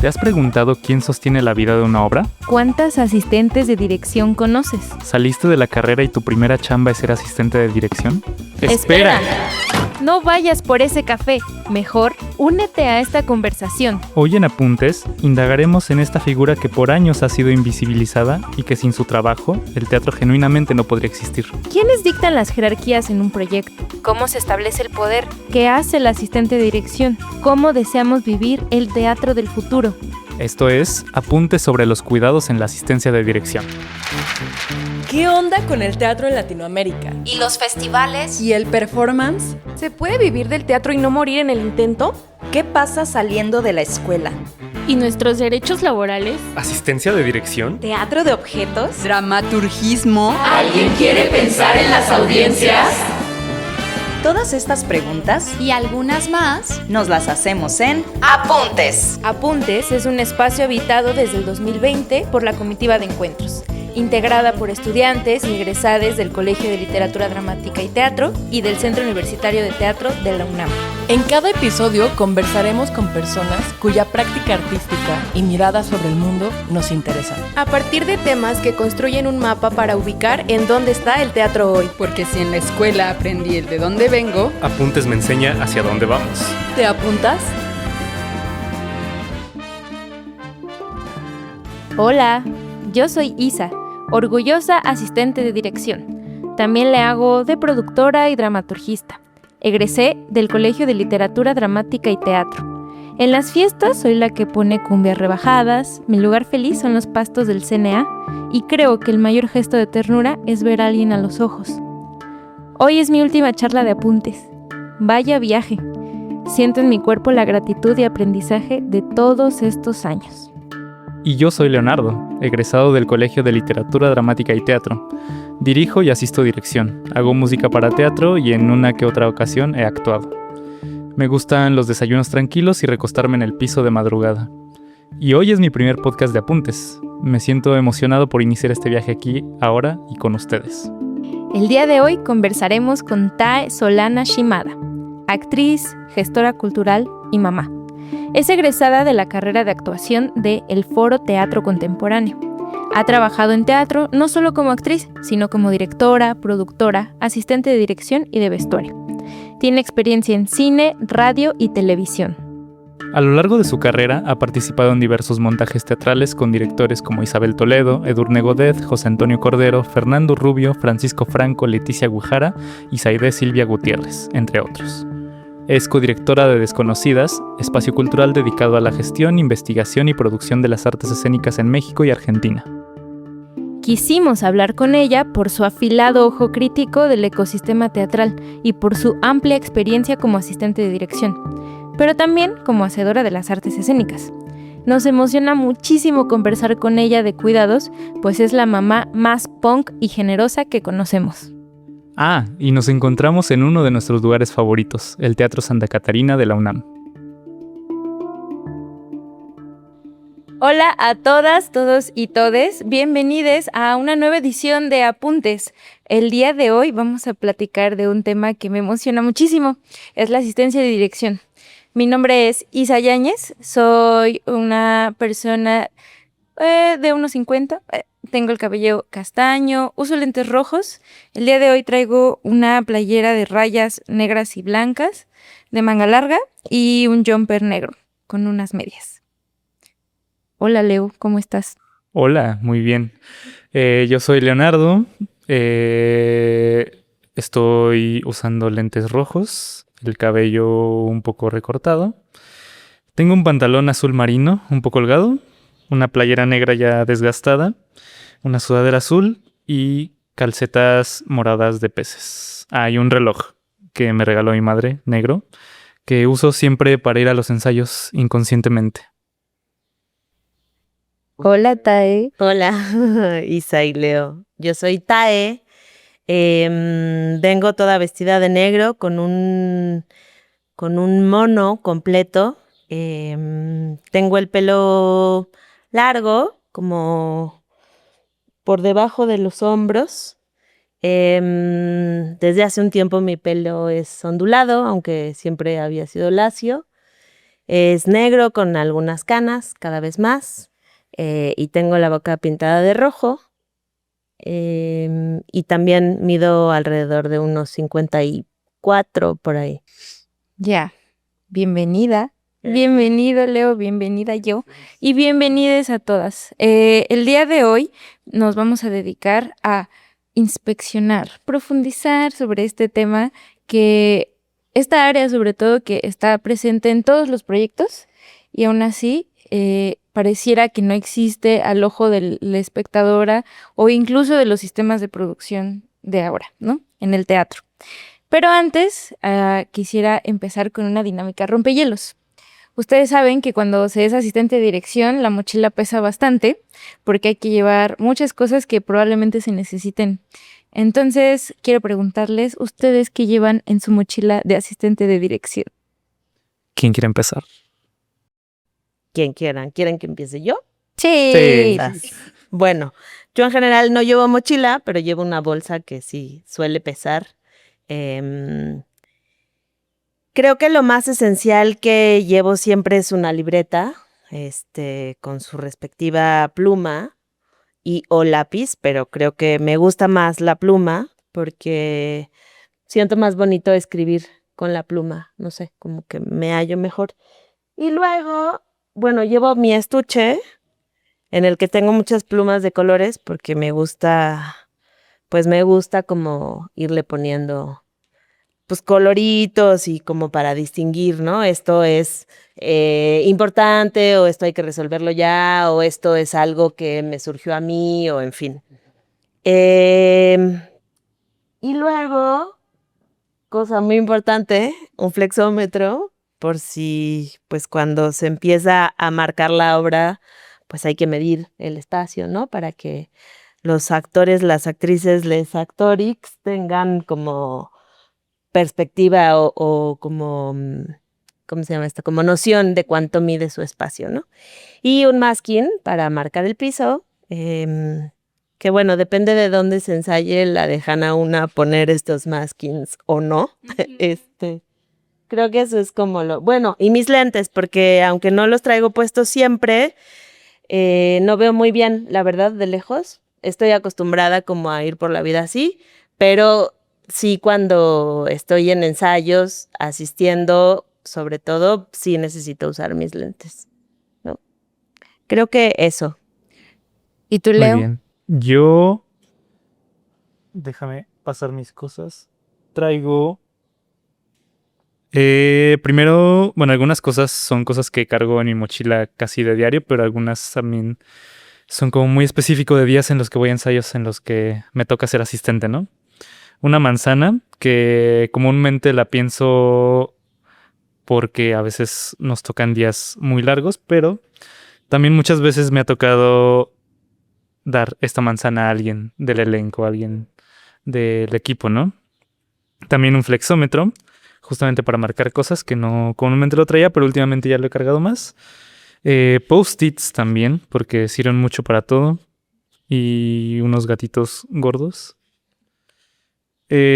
¿Te has preguntado quién sostiene la vida de una obra? ¿Cuántas asistentes de dirección conoces? ¿Saliste de la carrera y tu primera chamba es ser asistente de dirección? ¡Espera! No vayas por ese café. Mejor, únete a esta conversación. Hoy en Apuntes, indagaremos en esta figura que por años ha sido invisibilizada y que sin su trabajo, el teatro genuinamente no podría existir. ¿Quiénes dictan las jerarquías en un proyecto? ¿Cómo se establece el poder? ¿Qué hace el asistente de dirección? ¿Cómo deseamos vivir el teatro del futuro? Esto es Apuntes sobre los cuidados en la asistencia de dirección. ¿Qué onda con el teatro en Latinoamérica? ¿Y los festivales? ¿Y el performance? ¿Se puede vivir del teatro y no morir en el intento? ¿Qué pasa saliendo de la escuela? ¿Y nuestros derechos laborales? ¿Asistencia de dirección? ¿Teatro de objetos? ¿Dramaturgismo? ¿Alguien quiere pensar en las audiencias? Todas estas preguntas y algunas más nos las hacemos en Apuntes. Apuntes es un espacio habitado desde el 2020 por la Comitiva de Encuentros, integrada por estudiantes y egresados del Colegio de Literatura Dramática y Teatro y del Centro Universitario de Teatro de la UNAM. En cada episodio conversaremos con personas cuya práctica artística y mirada sobre el mundo nos interesan. A partir de temas que construyen un mapa para ubicar en dónde está el teatro hoy. Porque si en la escuela aprendí el de dónde vengo, Apuntes me enseña hacia dónde vamos. ¿Te apuntas? Hola, yo soy Isa, orgullosa asistente de dirección. También le hago de productora y dramaturgista. Egresé del Colegio de Literatura Dramática y Teatro. En las fiestas soy la que pone cumbias rebajadas, mi lugar feliz son los pastos del CNA y creo que el mayor gesto de ternura es ver a alguien a los ojos. Hoy es mi última charla de apuntes. Vaya viaje. Siento en mi cuerpo la gratitud y aprendizaje de todos estos años. Y yo soy Leonardo, egresado del Colegio de Literatura Dramática y Teatro. Dirijo y asisto dirección, hago música para teatro y en una que otra ocasión he actuado. Me gustan los desayunos tranquilos y recostarme en el piso de madrugada. Y hoy es mi primer podcast de Apuntes. Me siento emocionado por iniciar este viaje aquí, ahora y con ustedes. El día de hoy conversaremos con Tae Solana Shimada, actriz, gestora cultural y mamá. Es egresada de la carrera de actuación de El Foro Teatro Contemporáneo. Ha trabajado en teatro no solo como actriz, sino como directora, productora, asistente de dirección y de vestuario. Tiene experiencia en cine, radio y televisión. A lo largo de su carrera ha participado en diversos montajes teatrales con directores como Isabel Toledo, Edurne Godet, José Antonio Cordero, Fernando Rubio, Francisco Franco, Leticia Guijara y Zaide Silvia Gutiérrez, entre otros. Es codirectora de Desconocidas, espacio cultural dedicado a la gestión, investigación y producción de las artes escénicas en México y Argentina. Quisimos hablar con ella por su afilado ojo crítico del ecosistema teatral y por su amplia experiencia como asistente de dirección, pero también como hacedora de las artes escénicas. Nos emociona muchísimo conversar con ella de cuidados, pues es la mamá más punk y generosa que conocemos. Ah, y nos encontramos en uno de nuestros lugares favoritos, el Teatro Santa Catarina de la UNAM. Hola a todas, todos y todes, bienvenidos a una nueva edición de Apuntes. El día de hoy vamos a platicar de un tema que me emociona muchísimo, es la asistencia de dirección. Mi nombre es Isa Yáñez, soy una persona de unos 50, tengo el cabello castaño, uso lentes rojos. El día de hoy traigo una playera de rayas negras y blancas, de manga larga y un jumper negro con unas medias. Hola Leo, ¿cómo estás? Hola, muy bien. Yo soy Leonardo, estoy usando lentes rojos, el cabello un poco recortado. Tengo un pantalón azul marino, un poco holgado, una playera negra ya desgastada, una sudadera azul y calcetas moradas de peces. Y un reloj que me regaló mi madre, negro, que uso siempre para ir a los ensayos inconscientemente. Hola Tae. Hola, Isa y Leo. Yo soy Tae. Vengo toda vestida de negro con un mono completo. Tengo el pelo largo, como por debajo de los hombros. Desde hace un tiempo mi pelo es ondulado, aunque siempre había sido lacio. Es negro con algunas canas, cada vez más. Y tengo la boca pintada de rojo. Y también mido alrededor de unos 54 por ahí. Ya, bienvenida. Bienvenido, Leo, bienvenida yo y bienvenides a todas. El día de hoy nos vamos a dedicar a inspeccionar, profundizar sobre este tema, que esta área sobre todo que está presente en todos los proyectos y aún así pareciera que no existe al ojo de la espectadora o incluso de los sistemas de producción de ahora, ¿no? En el teatro. Pero antes quisiera empezar con una dinámica rompehielos. Ustedes saben que cuando se es asistente de dirección, la mochila pesa bastante porque hay que llevar muchas cosas que probablemente se necesiten. Entonces, quiero preguntarles, ¿ustedes qué llevan en su mochila de asistente de dirección? ¿Quién quiere empezar? Quien quieran. ¿Quieren que empiece yo? Sí. Bueno, yo en general no llevo mochila, pero llevo una bolsa que sí suele pesar. Creo que lo más esencial que llevo siempre es una libreta, con su respectiva pluma o lápiz, pero creo que me gusta más la pluma porque siento más bonito escribir con la pluma, no sé, como que me hallo mejor. Y luego, bueno, llevo mi estuche en el que tengo muchas plumas de colores porque me gusta como irle poniendo pues coloritos y como para distinguir, ¿no? Esto es importante, o esto hay que resolverlo ya, o esto es algo que me surgió a mí, o en fin. Y luego, cosa muy importante, un flexómetro, por si pues cuando se empieza a marcar la obra, pues hay que medir el espacio, ¿no? Para que los actores, las actrices, les actorix tengan como perspectiva o como, ¿cómo se llama esto? Como noción de cuánto mide su espacio, ¿no? Y un masking para marcar el piso, que bueno, depende de dónde se ensaye, la dejan a una poner estos maskings o no. Creo que eso es como bueno, y mis lentes, porque aunque no los traigo puestos siempre, no veo muy bien, la verdad, de lejos. Estoy acostumbrada como a ir por la vida así, pero sí, cuando estoy en ensayos, asistiendo, sobre todo, sí necesito usar mis lentes, ¿no? Creo que eso. ¿Y tú, Muy Leo? bien. Yo, déjame pasar mis cosas. Traigo, primero, bueno, algunas cosas son cosas que cargo en mi mochila casi de diario, pero algunas también son como muy específico de días en los que voy a ensayos en los que me toca ser asistente, ¿no? Una manzana que comúnmente la pienso porque a veces nos tocan días muy largos, pero también muchas veces me ha tocado dar esta manzana a alguien del elenco, a alguien del equipo, ¿no? También un flexómetro, justamente para marcar cosas que no comúnmente lo traía, pero últimamente ya lo he cargado más. Post-its también, porque sirven mucho para todo. Y unos gatitos gordos.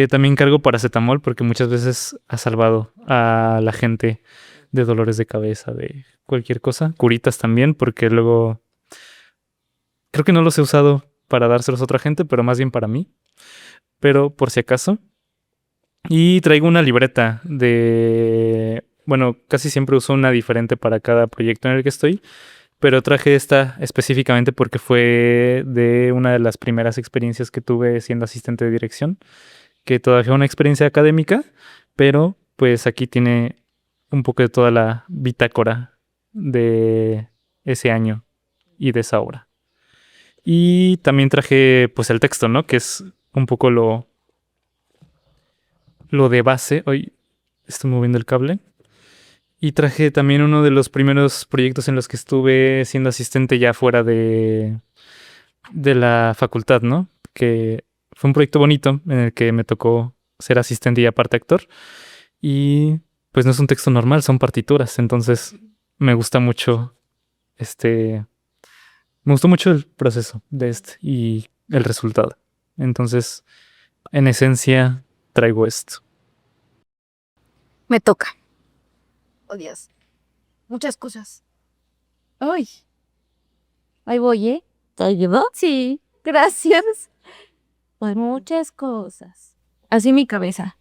También cargo paracetamol porque muchas veces ha salvado a la gente de dolores de cabeza, de cualquier cosa. Curitas también, porque luego creo que no los he usado para dárselos a otra gente, pero más bien para mí. Pero por si acaso. Y traigo una libreta bueno, casi siempre uso una diferente para cada proyecto en el que estoy. Pero traje esta específicamente porque fue de una de las primeras experiencias que tuve siendo asistente de dirección, que todavía fue una experiencia académica, pero pues aquí tiene un poco de toda la bitácora de ese año y de esa obra. Y también traje pues el texto, ¿no? Que es un poco lo de base. Hoy estoy moviendo el cable. Y traje también uno de los primeros proyectos en los que estuve siendo asistente ya fuera de la facultad, ¿no? Que fue un proyecto bonito en el que me tocó ser asistente y aparte actor. Y pues no es un texto normal, son partituras. Entonces me gusta mucho me gustó mucho el proceso de y el resultado. Entonces, en esencia, traigo esto. Me toca. Oh, Dios. Muchas cosas. Ay. Ahí voy, ¿eh? ¿Te ayudó? Sí, gracias. Pues muchas cosas. Así mi cabeza.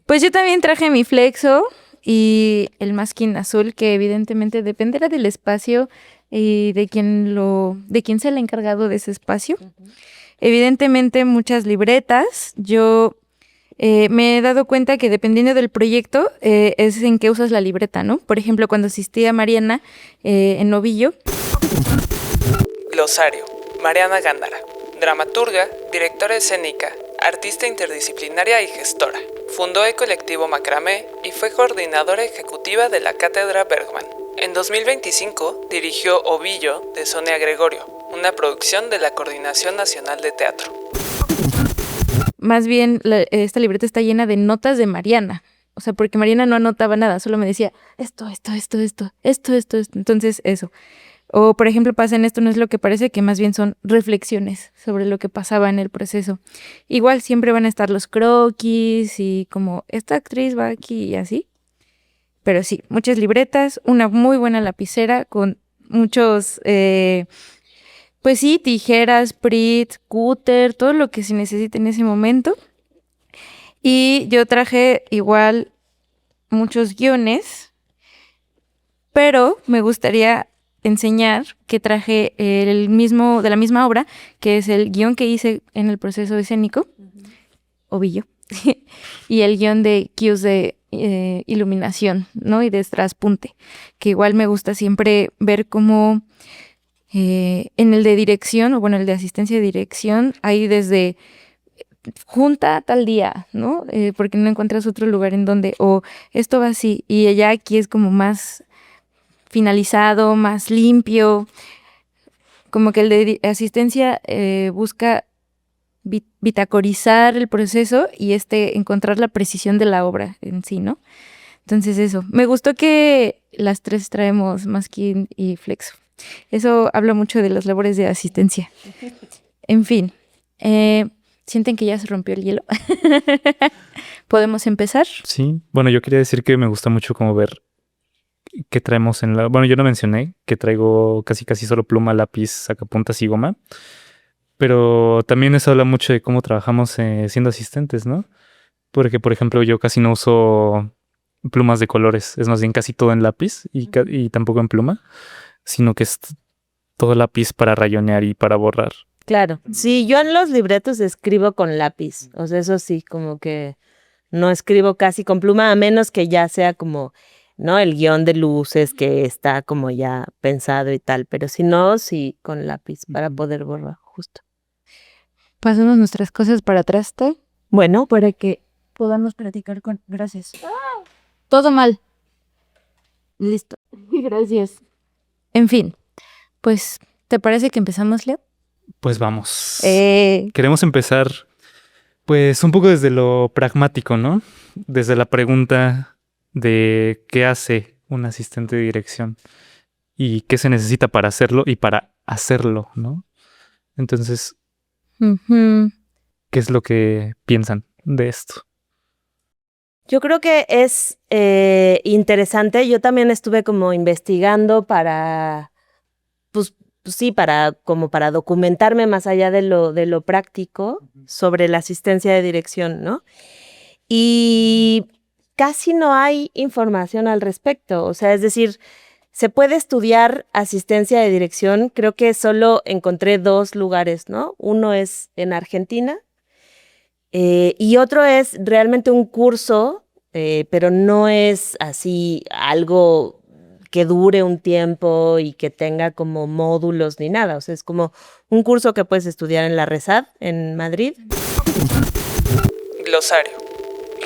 Pues yo también traje mi flexo y el masking azul, que evidentemente dependerá del espacio y de quién sea el encargado de ese espacio. Evidentemente muchas libretas. Yo me he dado cuenta que dependiendo del proyecto es en qué usas la libreta, ¿no? Por ejemplo, cuando asistí a Mariana en Novillo. Glosario. Mariana Gándara. Dramaturga, directora escénica, artista interdisciplinaria y gestora. Fundó el colectivo Macramé y fue coordinadora ejecutiva de la Cátedra Bergman. En 2025 dirigió Ovillo de Sonia Gregorio, una producción de la Coordinación Nacional de Teatro. Más bien, esta libreta está llena de notas de Mariana. O sea, porque Mariana no anotaba nada, solo me decía esto. Entonces, eso. O, por ejemplo, pasa en Esto no es lo que parece, que más bien son reflexiones sobre lo que pasaba en el proceso. Igual siempre van a estar los croquis y como esta actriz va aquí y así. Pero sí, muchas libretas, una muy buena lapicera con muchos, pues sí, tijeras, Prit, cúter, todo lo que se necesite en ese momento. Y yo traje igual muchos guiones, pero me gustaría enseñar que traje de la misma obra, que es el guión que hice en el proceso escénico, Ovillo, y el guión de cues de iluminación, ¿no? Y de traspunte, que igual me gusta siempre ver cómo en el de dirección, o bueno, el de asistencia de dirección, hay desde junta tal día, ¿no? Porque no encuentras otro lugar en donde, o esto va así, y ya aquí es como más finalizado, más limpio, como que el de asistencia busca bitacorizar el proceso y encontrar la precisión de la obra en sí, ¿no? Entonces eso, me gustó que las tres traemos masking y flexo. Eso habla mucho de las labores de asistencia. En fin, ¿sienten que ya se rompió el hielo? ¿Podemos empezar? Sí, bueno, yo quería decir que me gusta mucho como ver que traemos bueno, yo no mencioné que traigo casi solo pluma, lápiz, sacapuntas y goma, pero también eso habla mucho de cómo trabajamos siendo asistentes, ¿no? Porque, por ejemplo, yo casi no uso plumas de colores, es más bien casi todo en lápiz y tampoco en pluma, sino que es todo lápiz para rayonear y para borrar. Claro, sí, yo en los libretos escribo con lápiz, o sea, eso sí, como que no escribo casi con pluma, a menos que ya sea como, ¿no? El guión de luces que está como ya pensado y tal, pero si no, sí, con lápiz para poder borrar, justo. Pasamos nuestras cosas para atrás, ¿tá? Bueno, para que podamos platicar con... Gracias. Todo mal. Listo. Gracias. En fin, pues, ¿te parece que empezamos, Leo? Pues vamos. Queremos empezar, pues, un poco desde lo pragmático, ¿no? Desde la pregunta de qué hace un asistente de dirección y qué se necesita para hacerlo y para hacerlo, ¿no? Entonces, ¿qué es lo que piensan de esto? Yo creo que es interesante. Yo también estuve como investigando para, pues sí, para documentarme más allá de lo práctico sobre la asistencia de dirección, ¿no? Y casi no hay información al respecto. O sea, es decir, se puede estudiar asistencia de dirección. Creo que solo encontré 2 lugares, ¿no? Uno es en Argentina y otro es realmente un curso, pero no es así algo que dure un tiempo y que tenga como módulos ni nada. O sea, es como un curso que puedes estudiar en la RESAD, en Madrid. Glosario.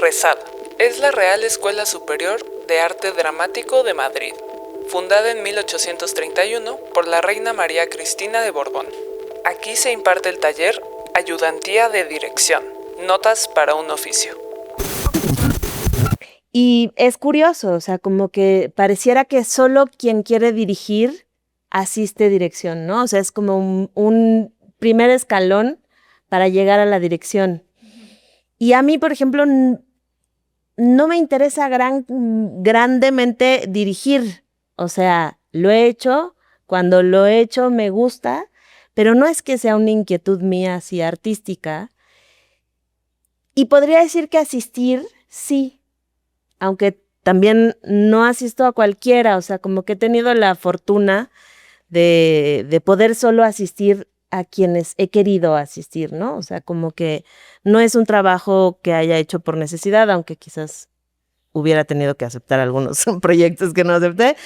RESAD es la Real Escuela Superior de Arte Dramático de Madrid, fundada en 1831 por la reina María Cristina de Borbón. Aquí se imparte el taller Ayudantía de Dirección, Notas para un oficio. Y es curioso, o sea, como que pareciera que solo quien quiere dirigir asiste dirección, ¿no? O sea, es como un primer escalón para llegar a la dirección. Y a mí, por ejemplo, no me interesa grandemente dirigir. O sea, lo he hecho, cuando lo he hecho me gusta, pero no es que sea una inquietud mía así artística. Y podría decir que asistir, sí, aunque también no asisto a cualquiera, o sea, como que he tenido la fortuna de poder solo asistir a quienes he querido asistir, ¿no? O sea, como que no es un trabajo que haya hecho por necesidad, aunque quizás hubiera tenido que aceptar algunos proyectos que no acepté,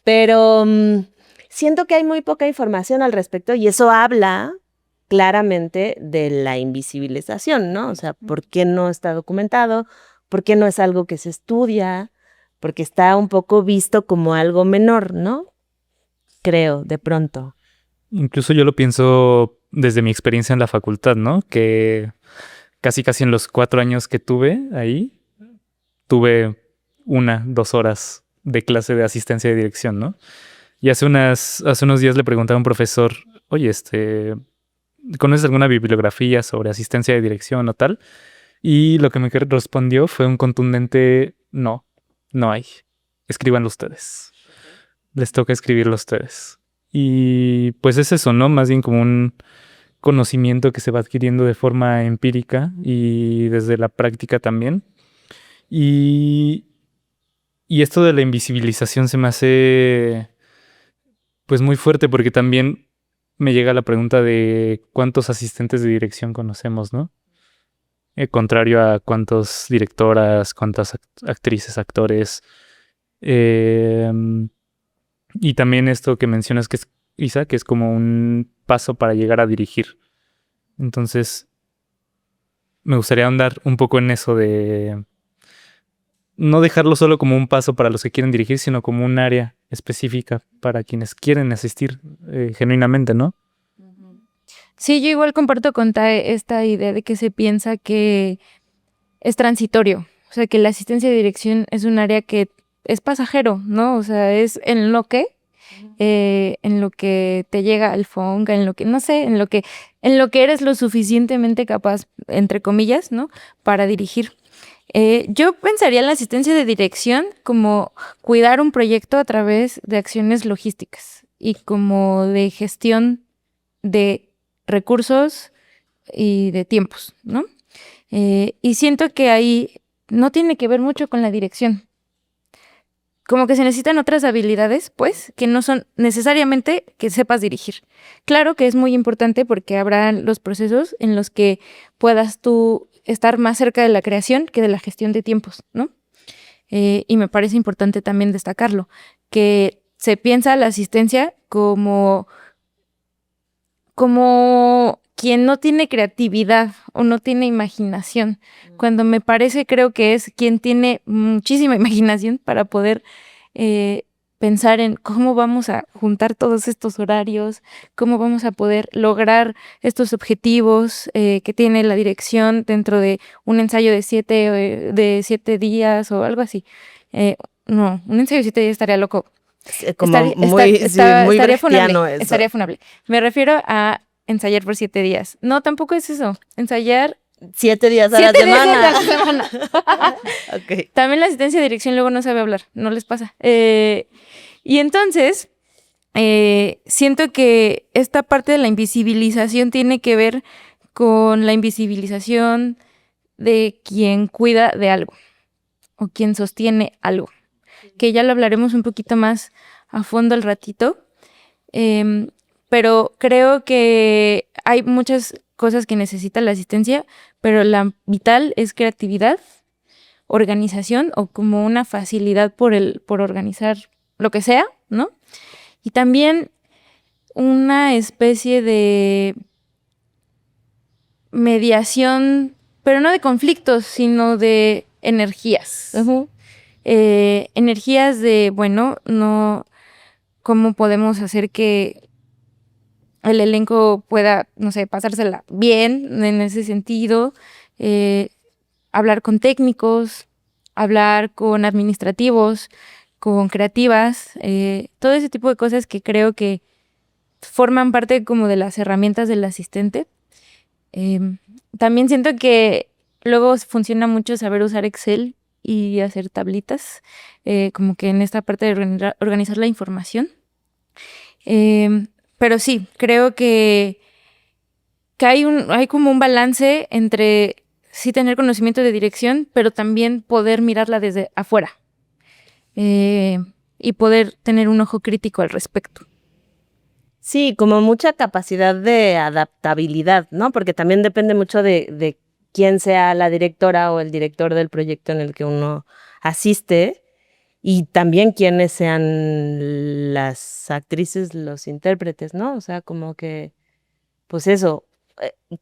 pero siento que hay muy poca información al respecto y eso habla claramente de la invisibilización, ¿no? O sea, ¿por qué no está documentado? ¿Por qué no es algo que se estudia? Porque está un poco visto como algo menor, ¿no? Creo, de pronto. Incluso yo lo pienso desde mi experiencia en la facultad, ¿no? Que casi en los 4 años que tuve ahí, tuve 2 horas de clase de asistencia de dirección, ¿no? Y hace unos días le preguntaba a un profesor, oye, ¿conoces alguna bibliografía sobre asistencia de dirección o tal? Y lo que me respondió fue un contundente no hay. Escríbanlo ustedes. Les toca escribirlo ustedes. Y pues es eso, ¿no? Más bien como un conocimiento que se va adquiriendo de forma empírica y desde la práctica también. Y esto de la invisibilización se me hace pues muy fuerte porque también me llega la pregunta de cuántos asistentes de dirección conocemos, ¿no? Contrario a cuántas directoras, cuántas actrices, actores. Y también esto que mencionas que es, Isa, que es como un paso para llegar a dirigir. Entonces, me gustaría ahondar un poco en eso de no dejarlo solo como un paso para los que quieren dirigir, sino como un área específica para quienes quieren asistir genuinamente, ¿no? Sí, yo igual comparto con Tae esta idea de que se piensa que es transitorio, o sea, que la asistencia de dirección es un área que es pasajero, ¿no? O sea, es en lo que te llega al FONCA, en lo que, no sé, en lo que eres lo suficientemente capaz, entre comillas, ¿no? Para dirigir. Yo pensaría en la asistencia de dirección como cuidar un proyecto a través de acciones logísticas y como de gestión de recursos y de tiempos, ¿no? Y siento que ahí no tiene que ver mucho con la dirección. Como que se necesitan otras habilidades, pues, que no son necesariamente que sepas dirigir. Claro que es muy importante porque habrá los procesos en los que puedas tú estar más cerca de la creación que de la gestión de tiempos, ¿no? Y me parece importante también destacarlo, que se piensa la asistencia como quien no tiene creatividad o no tiene imaginación, cuando me parece, creo que es quien tiene muchísima imaginación para poder pensar en cómo vamos a juntar todos estos horarios, cómo vamos a poder lograr estos objetivos que tiene la dirección dentro de un ensayo de 7 días o algo así. No, un ensayo de 7 días estaría loco. Como muy brechtiano eso. Estaría funable. Me refiero a ensayar por 7 días. No, tampoco es eso. Ensayar 7 días a la semana. Okay. También la asistencia de dirección luego no sabe hablar, no les pasa. Y entonces, siento que esta parte de la invisibilización tiene que ver con la invisibilización de quien cuida de algo o quien sostiene algo, que ya lo hablaremos un poquito más a fondo al ratito. Pero creo que hay muchas cosas que necesita la asistencia, pero la vital es creatividad, organización o como una facilidad por organizar lo que sea, ¿no? Y también una especie de mediación, pero no de conflictos, sino de energías. Energías de, bueno, no, ¿cómo podemos hacer que el elenco pueda, no sé, pasársela bien en ese sentido? Hablar con técnicos, hablar con administrativos, con creativas, todo ese tipo de cosas que creo que forman parte como de las herramientas del asistente. También siento que luego funciona mucho saber usar Excel y hacer tablitas, como que en esta parte de organizar la información. Pero sí, creo que hay como un balance entre sí tener conocimiento de dirección, pero también poder mirarla desde afuera y poder tener un ojo crítico al respecto. Sí, como mucha capacidad de adaptabilidad, ¿no? Porque también depende mucho de quién sea la directora o el director del proyecto en el que uno asiste y también quiénes sean las actrices, los intérpretes, ¿no? O sea, como que, pues eso,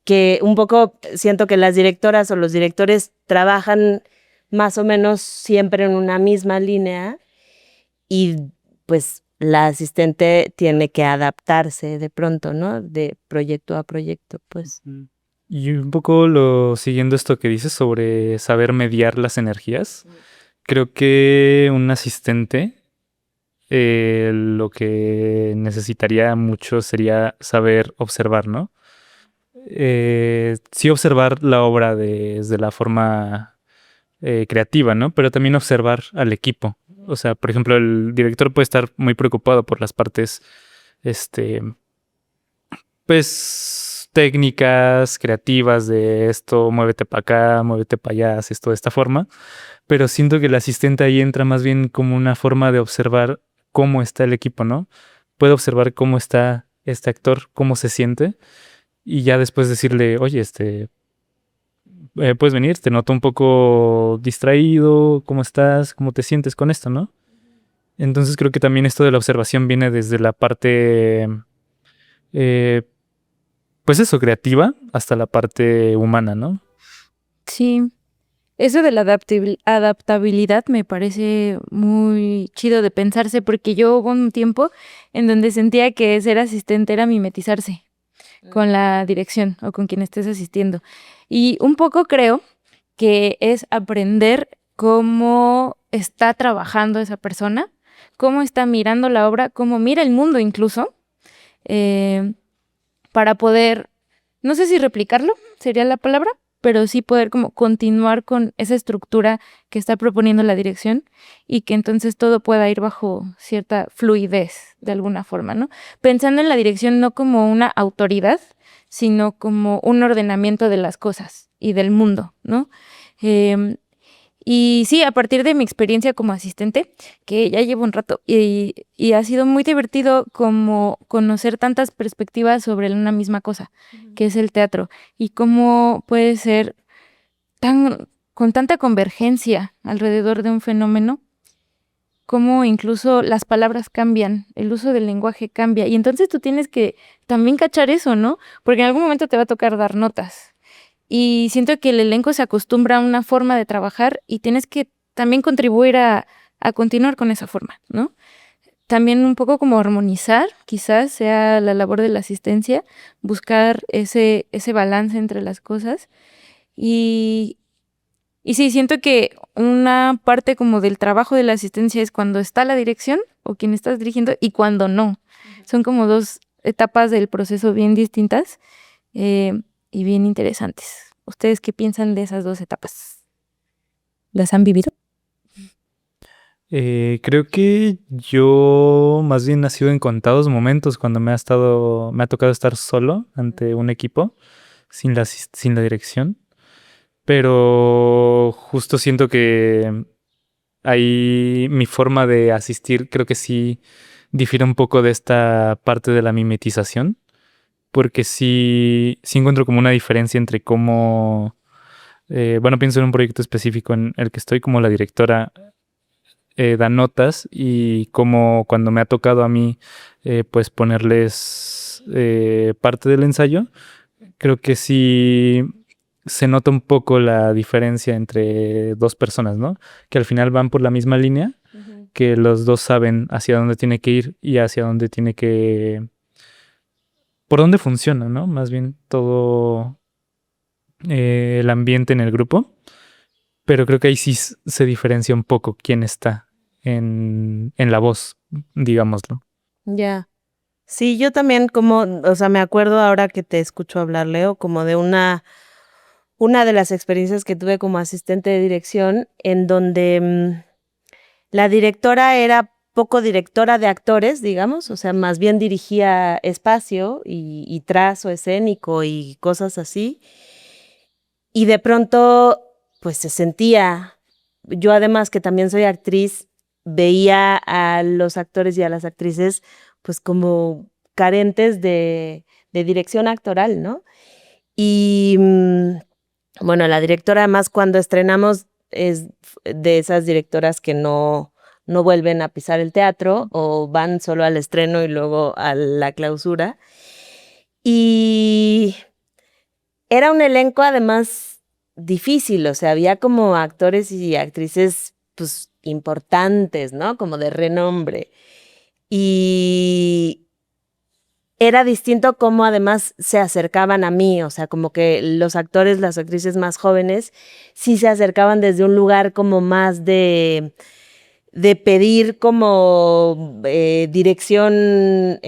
que un poco siento que las directoras o los directores trabajan más o menos siempre en una misma línea y pues la asistente tiene que adaptarse de pronto, ¿no? De proyecto a proyecto, pues. Y un poco siguiendo esto que dices sobre saber mediar las energías, creo que un asistente lo que necesitaría mucho sería saber observar, ¿no? Sí observar la obra desde la forma creativa, ¿no? Pero también observar al equipo. O sea, por ejemplo, el director puede estar muy preocupado por las partes, pues, técnicas, creativas de esto, muévete para acá, muévete para allá, haz esto de esta forma. Pero siento que el asistente ahí entra más bien como una forma de observar cómo está el equipo, ¿no? Puede observar cómo está este actor, cómo se siente, y ya después decirle, oye, puedes venir, te noto un poco distraído, ¿cómo estás? ¿Cómo te sientes con esto, no? Entonces creo que también esto de la observación viene desde la parte, pues eso, creativa, hasta la parte humana, ¿no? Sí, eso de la adaptabilidad me parece muy chido de pensarse, porque yo hubo un tiempo en donde sentía que ser asistente era mimetizarse con la dirección o con quien estés asistiendo. Y un poco creo que es aprender cómo está trabajando esa persona, cómo está mirando la obra, cómo mira el mundo incluso, para poder, no sé si replicarlo, sería la palabra, pero sí poder como continuar con esa estructura que está proponiendo la dirección y que entonces todo pueda ir bajo cierta fluidez de alguna forma, ¿no? Pensando en la dirección no como una autoridad, sino como un ordenamiento de las cosas y del mundo, ¿no? Y sí, a partir de mi experiencia como asistente, que ya llevo un rato, y ha sido muy divertido como conocer tantas perspectivas sobre una misma cosa, que es el teatro, y cómo puede ser con tanta convergencia alrededor de un fenómeno, cómo incluso las palabras cambian, el uso del lenguaje cambia, y entonces tú tienes que también cachar eso, ¿no? Porque en algún momento te va a tocar dar notas. Y siento que el elenco se acostumbra a una forma de trabajar y tienes que también contribuir a continuar con esa forma, ¿no? También un poco como armonizar, quizás sea la labor de la asistencia, buscar ese balance entre las cosas. Y sí, siento que una parte como del trabajo de la asistencia es cuando está la dirección o quien estás dirigiendo y cuando no. Son como dos etapas del proceso bien distintas. Y bien interesantes. ¿Ustedes qué piensan de esas dos etapas? ¿Las han vivido? Creo que yo más bien ha sido en contados momentos cuando me ha tocado estar solo ante un equipo sin la dirección. Pero justo siento que ahí mi forma de asistir creo que sí difiere un poco de esta parte de la mimetización. Porque sí encuentro como una diferencia entre cómo, pienso en un proyecto específico en el que estoy como la directora da notas y como cuando me ha tocado a mí pues ponerles parte del ensayo, creo que sí se nota un poco la diferencia entre dos personas, ¿no? Que al final van por la misma línea, que los dos saben hacia dónde tiene que ir y hacia dónde tiene que... por dónde funciona, ¿no? Más bien todo el ambiente en el grupo. Pero creo que ahí sí se diferencia un poco quién está en la voz, digámoslo. Ya. Sí, yo también como, o sea, me acuerdo ahora que te escucho hablar, Leo, como de una una de las experiencias que tuve como asistente de dirección en donde la directora era poco directora de actores, digamos, o sea, más bien dirigía espacio y trazo escénico y cosas así. Y de pronto, pues se sentía, yo además que también soy actriz, veía a los actores y a las actrices pues como carentes de dirección actoral, ¿no? Y bueno, la directora además cuando estrenamos es de esas directoras que no vuelven a pisar el teatro o van solo al estreno y luego a la clausura. Y era un elenco además difícil, o sea, había como actores y actrices pues importantes, ¿no? Como de renombre. Y era distinto cómo además se acercaban a mí, o sea, como que los actores, las actrices más jóvenes sí se acercaban desde un lugar como más de pedir como dirección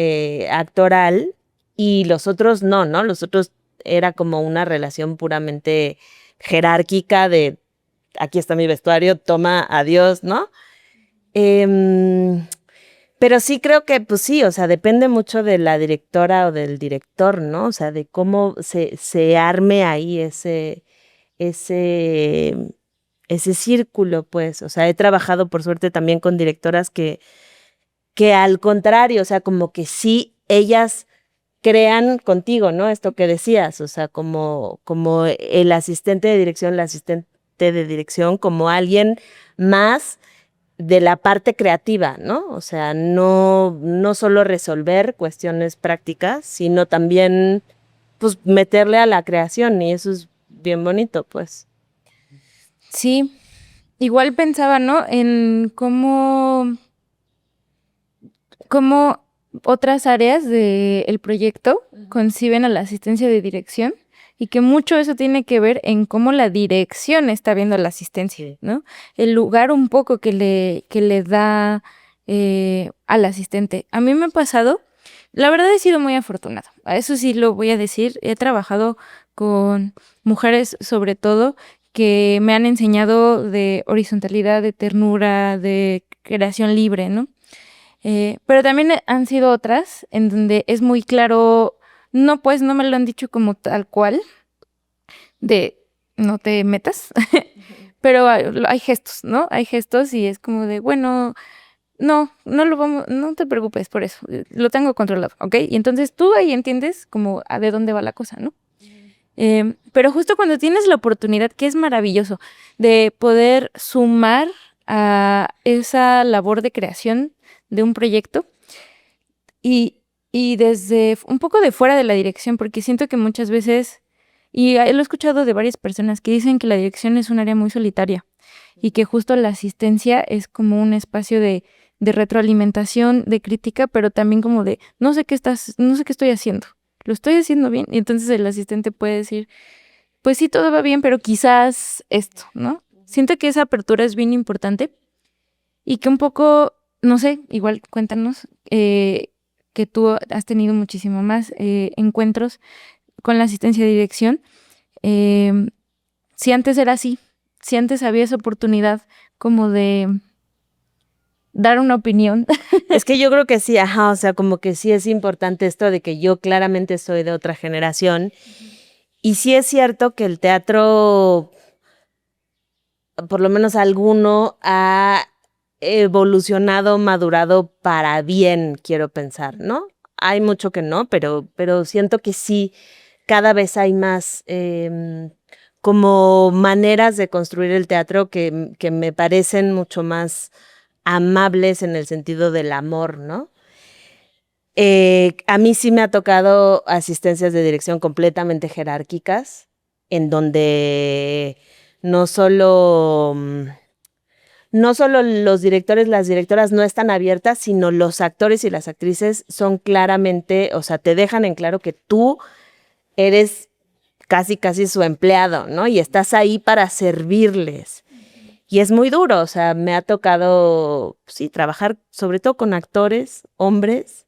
actoral y los otros no, los otros era como una relación puramente jerárquica de aquí está mi vestuario, toma, adiós, ¿no? Pero sí creo que, pues sí, o sea, depende mucho de la directora o del director, ¿no? O sea, de cómo se arme ahí ese círculo, pues. O sea, he trabajado, por suerte, también con directoras que al contrario, o sea, como que sí, ellas crean contigo, ¿no? Esto que decías, o sea, como el asistente de dirección, la asistente de dirección, como alguien más de la parte creativa, ¿no? O sea, no solo resolver cuestiones prácticas, sino también, pues, meterle a la creación y eso es bien bonito, pues. Sí, igual pensaba, ¿no? En cómo otras áreas del proyecto conciben a la asistencia de dirección y que mucho eso tiene que ver en cómo la dirección está viendo la asistencia, ¿no? El lugar un poco que le da al asistente. A mí me ha pasado, la verdad he sido muy afortunada, a eso sí lo voy a decir, he trabajado con mujeres sobre todo que me han enseñado de horizontalidad, de ternura, de creación libre, ¿no? Pero también han sido otras en donde es muy claro, no pues no me lo han dicho como tal cual, de no te metas, pero hay gestos, ¿no? Hay gestos y es como de, bueno, no te preocupes por eso, lo tengo controlado, ¿ok? Y entonces tú ahí entiendes como de dónde va la cosa, ¿no? Pero justo cuando tienes la oportunidad, que es maravilloso, de poder sumar a esa labor de creación de un proyecto y desde un poco de fuera de la dirección, porque siento que muchas veces, y lo he escuchado de varias personas que dicen que la dirección es un área muy solitaria y que justo la asistencia es como un espacio de retroalimentación, de crítica, pero también como de no sé qué estoy haciendo, lo estoy haciendo bien, y entonces el asistente puede decir, pues sí, todo va bien, pero quizás esto, ¿no? Siento que esa apertura es bien importante y que un poco, no sé, igual cuéntanos que tú has tenido muchísimo más encuentros con la asistencia de dirección. Si antes era así, si antes había esa oportunidad como de dar una opinión. Es que yo creo que sí, o sea, como que sí es importante esto de que yo claramente soy de otra generación y sí es cierto que el teatro, por lo menos alguno, ha evolucionado, madurado para bien, quiero pensar, ¿no? Hay mucho que no, pero siento que sí, cada vez hay más como maneras de construir el teatro que me parecen mucho más amables en el sentido del amor, ¿no? A mí sí me ha tocado asistencias de dirección completamente jerárquicas, en donde no solo los directores, las directoras no están abiertas, sino los actores y las actrices son claramente, o sea, te dejan en claro que tú eres casi su empleado, ¿no? Y estás ahí para servirles. Y es muy duro, o sea, me ha tocado, sí, trabajar sobre todo con actores, hombres,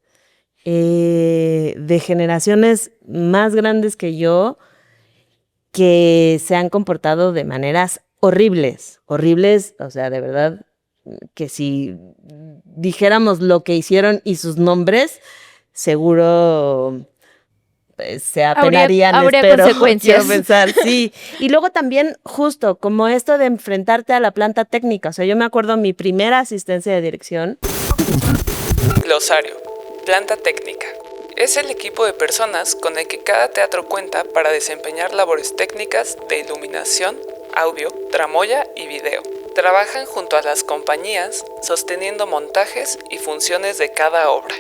de generaciones más grandes que yo, que se han comportado de maneras horribles, o sea, de verdad, que si dijéramos lo que hicieron y sus nombres, seguro se apenarían, habría espero, consecuencias. quiero pensar, sí. Y luego también, justo, como esto de enfrentarte a la planta técnica, o sea, yo me acuerdo mi primera asistencia de dirección. Glosario. Planta técnica. Es el equipo de personas con el que cada teatro cuenta para desempeñar labores técnicas de iluminación, audio, tramoya y video. Trabajan junto a las compañías, sosteniendo montajes y funciones de cada obra.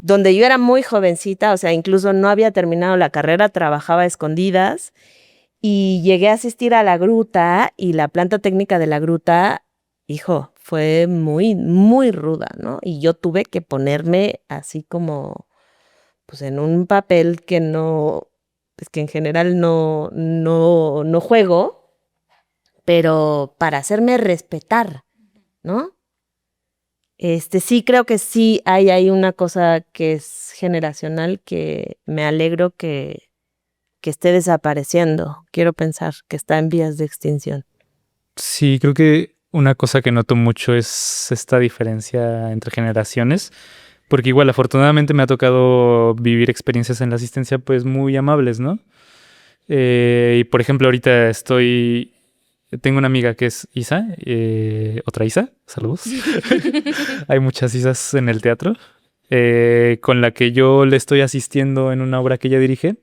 Donde yo era muy jovencita, o sea, incluso no había terminado la carrera, trabajaba a escondidas y llegué a asistir a la gruta y la planta técnica de la gruta, hijo, fue muy, muy ruda, ¿no? Y yo tuve que ponerme así como, pues en un papel que no, pues que en general no juego, pero para hacerme respetar, ¿no? Sí, creo que sí hay una cosa que es generacional que me alegro que esté desapareciendo. Quiero pensar que está en vías de extinción. Sí, creo que una cosa que noto mucho es esta diferencia entre generaciones, porque igual afortunadamente me ha tocado vivir experiencias en la asistencia pues muy amables, ¿no? Y por ejemplo ahorita tengo una amiga que es Isa, otra Isa, saludos. Hay muchas Isas en el teatro, con la que yo le estoy asistiendo en una obra que ella dirige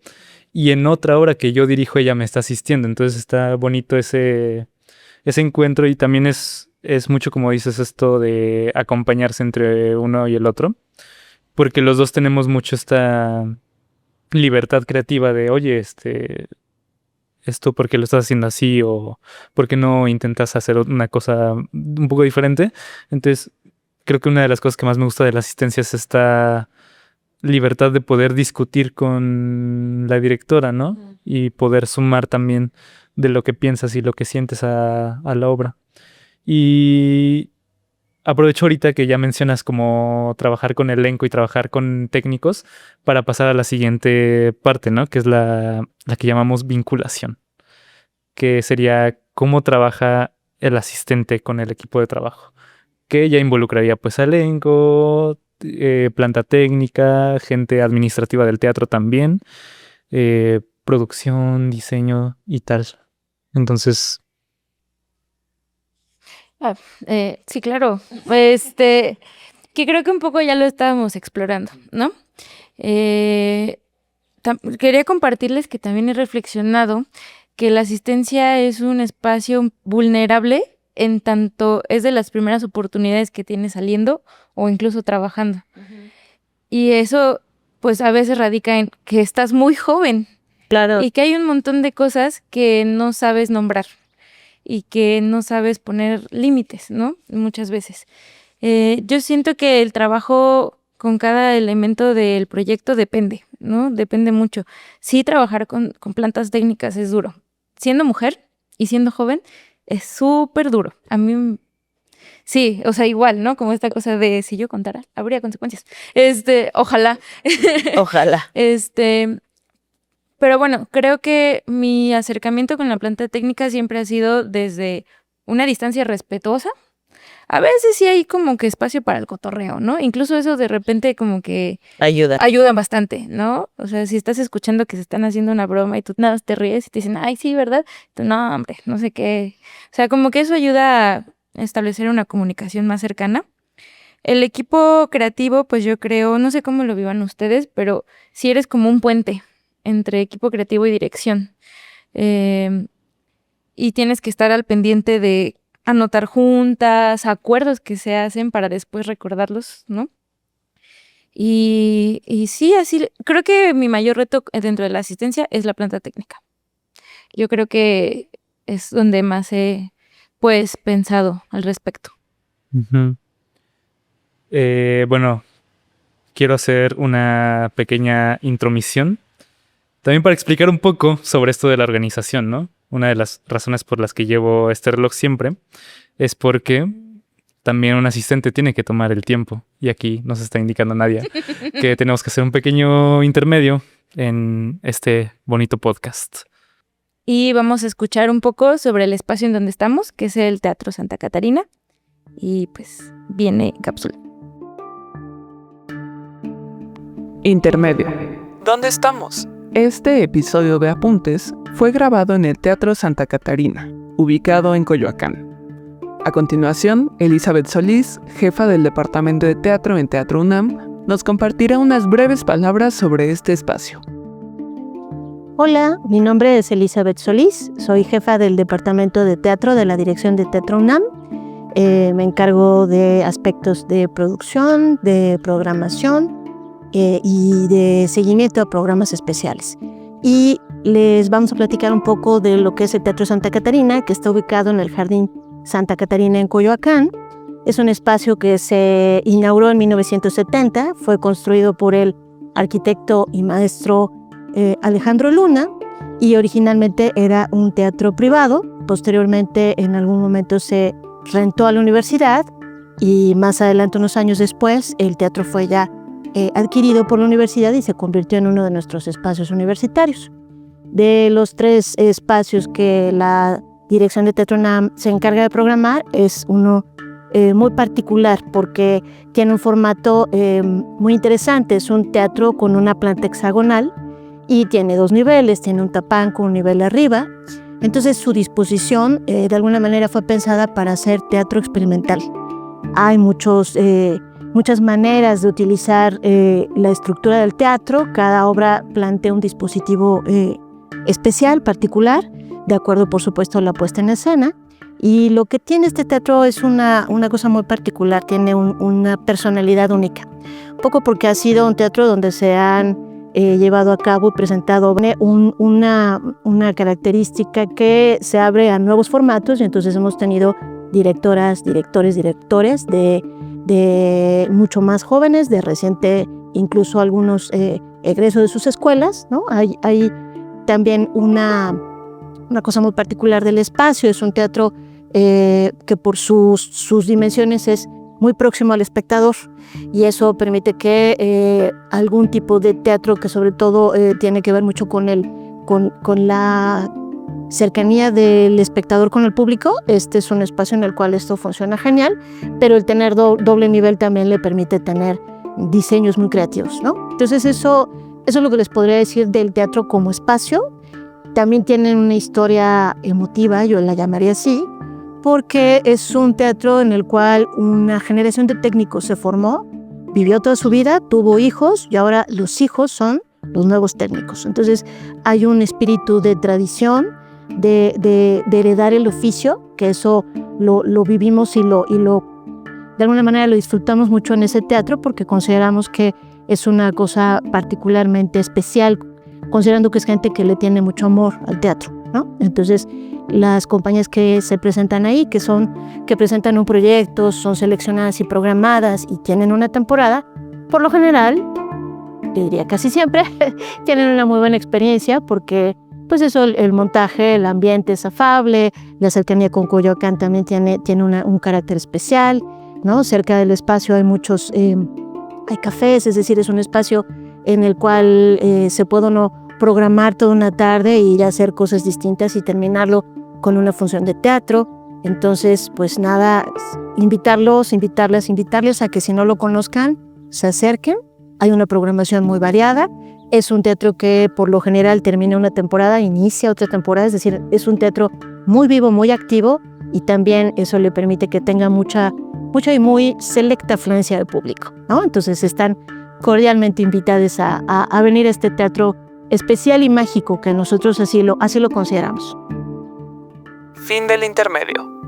y en otra obra que yo dirijo ella me está asistiendo. Entonces está bonito ese encuentro y también es mucho como dices esto de acompañarse entre uno y el otro, porque los dos tenemos mucho esta libertad creativa de, oye, esto por qué lo estás haciendo así o por qué no intentas hacer una cosa un poco diferente. Entonces, creo que una de las cosas que más me gusta de la asistencia es esta libertad de poder discutir con la directora, ¿no? Y poder sumar también de lo que piensas y lo que sientes a la obra. Y aprovecho ahorita que ya mencionas como trabajar con elenco y trabajar con técnicos para pasar a la siguiente parte, ¿no? Que es la que llamamos vinculación, que sería cómo trabaja el asistente con el equipo de trabajo, que ya involucraría pues elenco, planta técnica, gente administrativa del teatro también, producción, diseño y tal. Entonces... sí, claro. Que creo que un poco ya lo estábamos explorando, ¿no? Quería compartirles que también he reflexionado que la asistencia es un espacio vulnerable en tanto es de las primeras oportunidades que tienes saliendo o incluso trabajando. Uh-huh. Y eso, pues a veces radica en que estás muy joven. Claro. Y que hay un montón de cosas que no sabes nombrar y que no sabes poner límites, ¿no? Muchas veces. Yo siento que el trabajo con cada elemento del proyecto depende, ¿no? Depende mucho. Sí, trabajar con plantas técnicas es duro. Siendo mujer y siendo joven es súper duro. A mí, sí, o sea, igual, ¿no? Como esta cosa de si yo contara, habría consecuencias. Ojalá. Ojalá. Pero bueno, creo que mi acercamiento con la planta técnica siempre ha sido desde una distancia respetuosa. A veces sí hay como que espacio para el cotorreo, ¿no? Incluso eso de repente como que... ayuda bastante, ¿no? O sea, si estás escuchando que se están haciendo una broma y tú nada te ríes y te dicen, ay, sí, ¿verdad? Tú, no, hombre, no sé qué. O sea, como que eso ayuda a establecer una comunicación más cercana. El equipo creativo, pues yo creo, no sé cómo lo vivan ustedes, pero sí eres como un puente entre equipo creativo y dirección. Y tienes que estar al pendiente de anotar juntas, acuerdos que se hacen para después recordarlos, ¿no? Y sí, así, creo que mi mayor reto dentro de la asistencia es la planta técnica. Yo creo que es donde más he, pues, pensado al respecto. Uh-huh. Bueno, quiero hacer una pequeña intromisión. También para explicar un poco sobre esto de la organización, ¿no? Una de las razones por las que llevo este reloj siempre es porque también un asistente tiene que tomar el tiempo. Y aquí nos está indicando Nadia que tenemos que hacer un pequeño intermedio en este bonito podcast. y vamos a escuchar un poco sobre el espacio en donde estamos, que es el Teatro Santa Catarina, y pues viene cápsula. Intermedio. ¿Dónde estamos? Este episodio de Apuntes fue grabado en el Teatro Santa Catarina, ubicado en Coyoacán. A continuación, Elizabeth Solís, jefa del Departamento de Teatro en Teatro UNAM, nos compartirá unas breves palabras sobre este espacio. Hola, mi nombre es Elizabeth Solís, soy jefa del Departamento de Teatro de la Dirección de Teatro UNAM. Me encargo de aspectos de producción, de programación y de seguimiento a programas especiales. Y les vamos a platicar un poco de lo que es el Teatro Santa Catarina, que está ubicado en el Jardín Santa Catarina en Coyoacán. Es un espacio que se inauguró en 1970, fue construido por el arquitecto y maestro Alejandro Luna, y originalmente era un teatro privado. Posteriormente, en algún momento se rentó a la universidad, y más adelante, unos años después, el teatro fue ya adquirido por la universidad y se convirtió en uno de nuestros espacios universitarios. De los 3 espacios que la Dirección de Teatro UNAM se encarga de programar, es uno muy particular porque tiene un formato muy interesante. Es un teatro con una planta hexagonal y tiene 2 niveles, tiene un tapán con un nivel arriba. Entonces su disposición de alguna manera fue pensada para hacer teatro experimental. Hay muchas maneras de utilizar la estructura del teatro. Cada obra plantea un dispositivo especial, particular, de acuerdo, por supuesto, a la puesta en escena. Y lo que tiene este teatro es una cosa muy particular, tiene una personalidad única. Un poco porque ha sido un teatro donde se han llevado a cabo y presentado una característica que se abre a nuevos formatos, y entonces hemos tenido directoras, directores de mucho más jóvenes, de reciente, incluso algunos egresos de sus escuelas, ¿no? Hay también una cosa muy particular del espacio. Es un teatro que por sus dimensiones es muy próximo al espectador, y eso permite que algún tipo de teatro que sobre todo tiene que ver mucho con la cercanía del espectador con el público. Este es un espacio en el cual esto funciona genial, pero el tener doble nivel también le permite tener diseños muy creativos, ¿no? Entonces eso es lo que les podría decir del teatro como espacio. También tienen una historia emotiva, yo la llamaría así, porque es un teatro en el cual una generación de técnicos se formó, vivió toda su vida, tuvo hijos, y ahora los hijos son los nuevos técnicos. Entonces hay un espíritu de tradición, de heredar el oficio, que eso lo vivimos y de alguna manera lo disfrutamos mucho en ese teatro, porque consideramos que es una cosa particularmente especial, considerando que es gente que le tiene mucho amor al teatro, ¿no? Entonces, las compañías que se presentan ahí, que presentan un proyecto, son seleccionadas y programadas y tienen una temporada, por lo general, yo diría casi siempre, tienen una muy buena experiencia, porque pues eso, el montaje, el ambiente es afable, la cercanía con Coyoacán también tiene un carácter especial, ¿no? Cerca del espacio hay muchos, hay cafés, es decir, es un espacio en el cual se puede uno programar toda una tarde e ir a hacer cosas distintas y terminarlo con una función de teatro. Entonces, pues nada, invitarles a que si no lo conozcan, se acerquen. Hay una programación muy variada. Es un teatro que por lo general termina una temporada, inicia otra temporada, es decir, es un teatro muy vivo, muy activo, y también eso le permite que tenga mucha y muy selecta afluencia de público, ¿no? Entonces están cordialmente invitados a venir a este teatro especial y mágico, que nosotros así lo consideramos. Fin del intermedio.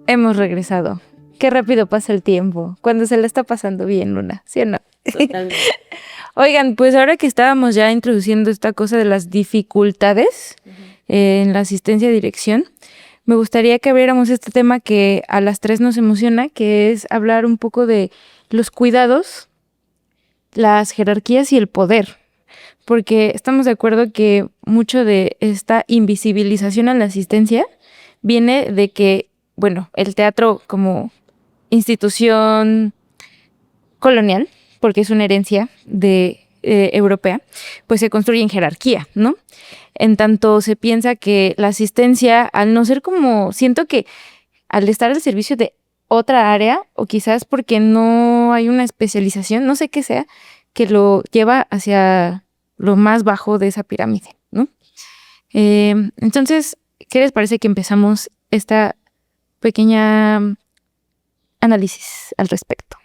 Hemos regresado. Qué rápido pasa el tiempo cuando se la está pasando bien, Luna, ¿sí o no? Totalmente. Oigan, pues ahora que estábamos ya introduciendo esta cosa de las dificultades en la asistencia a dirección, me gustaría que abriéramos este tema que a las 3 nos emociona, que es hablar un poco de los cuidados, las jerarquías y el poder. Porque estamos de acuerdo que mucho de esta invisibilización a la asistencia viene de que, bueno, el teatro como institución colonial, porque es una herencia europea, pues se construye en jerarquía, ¿no? en tanto se piensa que la asistencia, al no ser como, siento que al estar al servicio de otra área, o quizás porque no hay una especialización, no sé qué sea, que lo lleva hacia lo más bajo de esa pirámide, ¿no? Entonces, ¿qué les parece que empezamos esta pequeña análisis al respecto?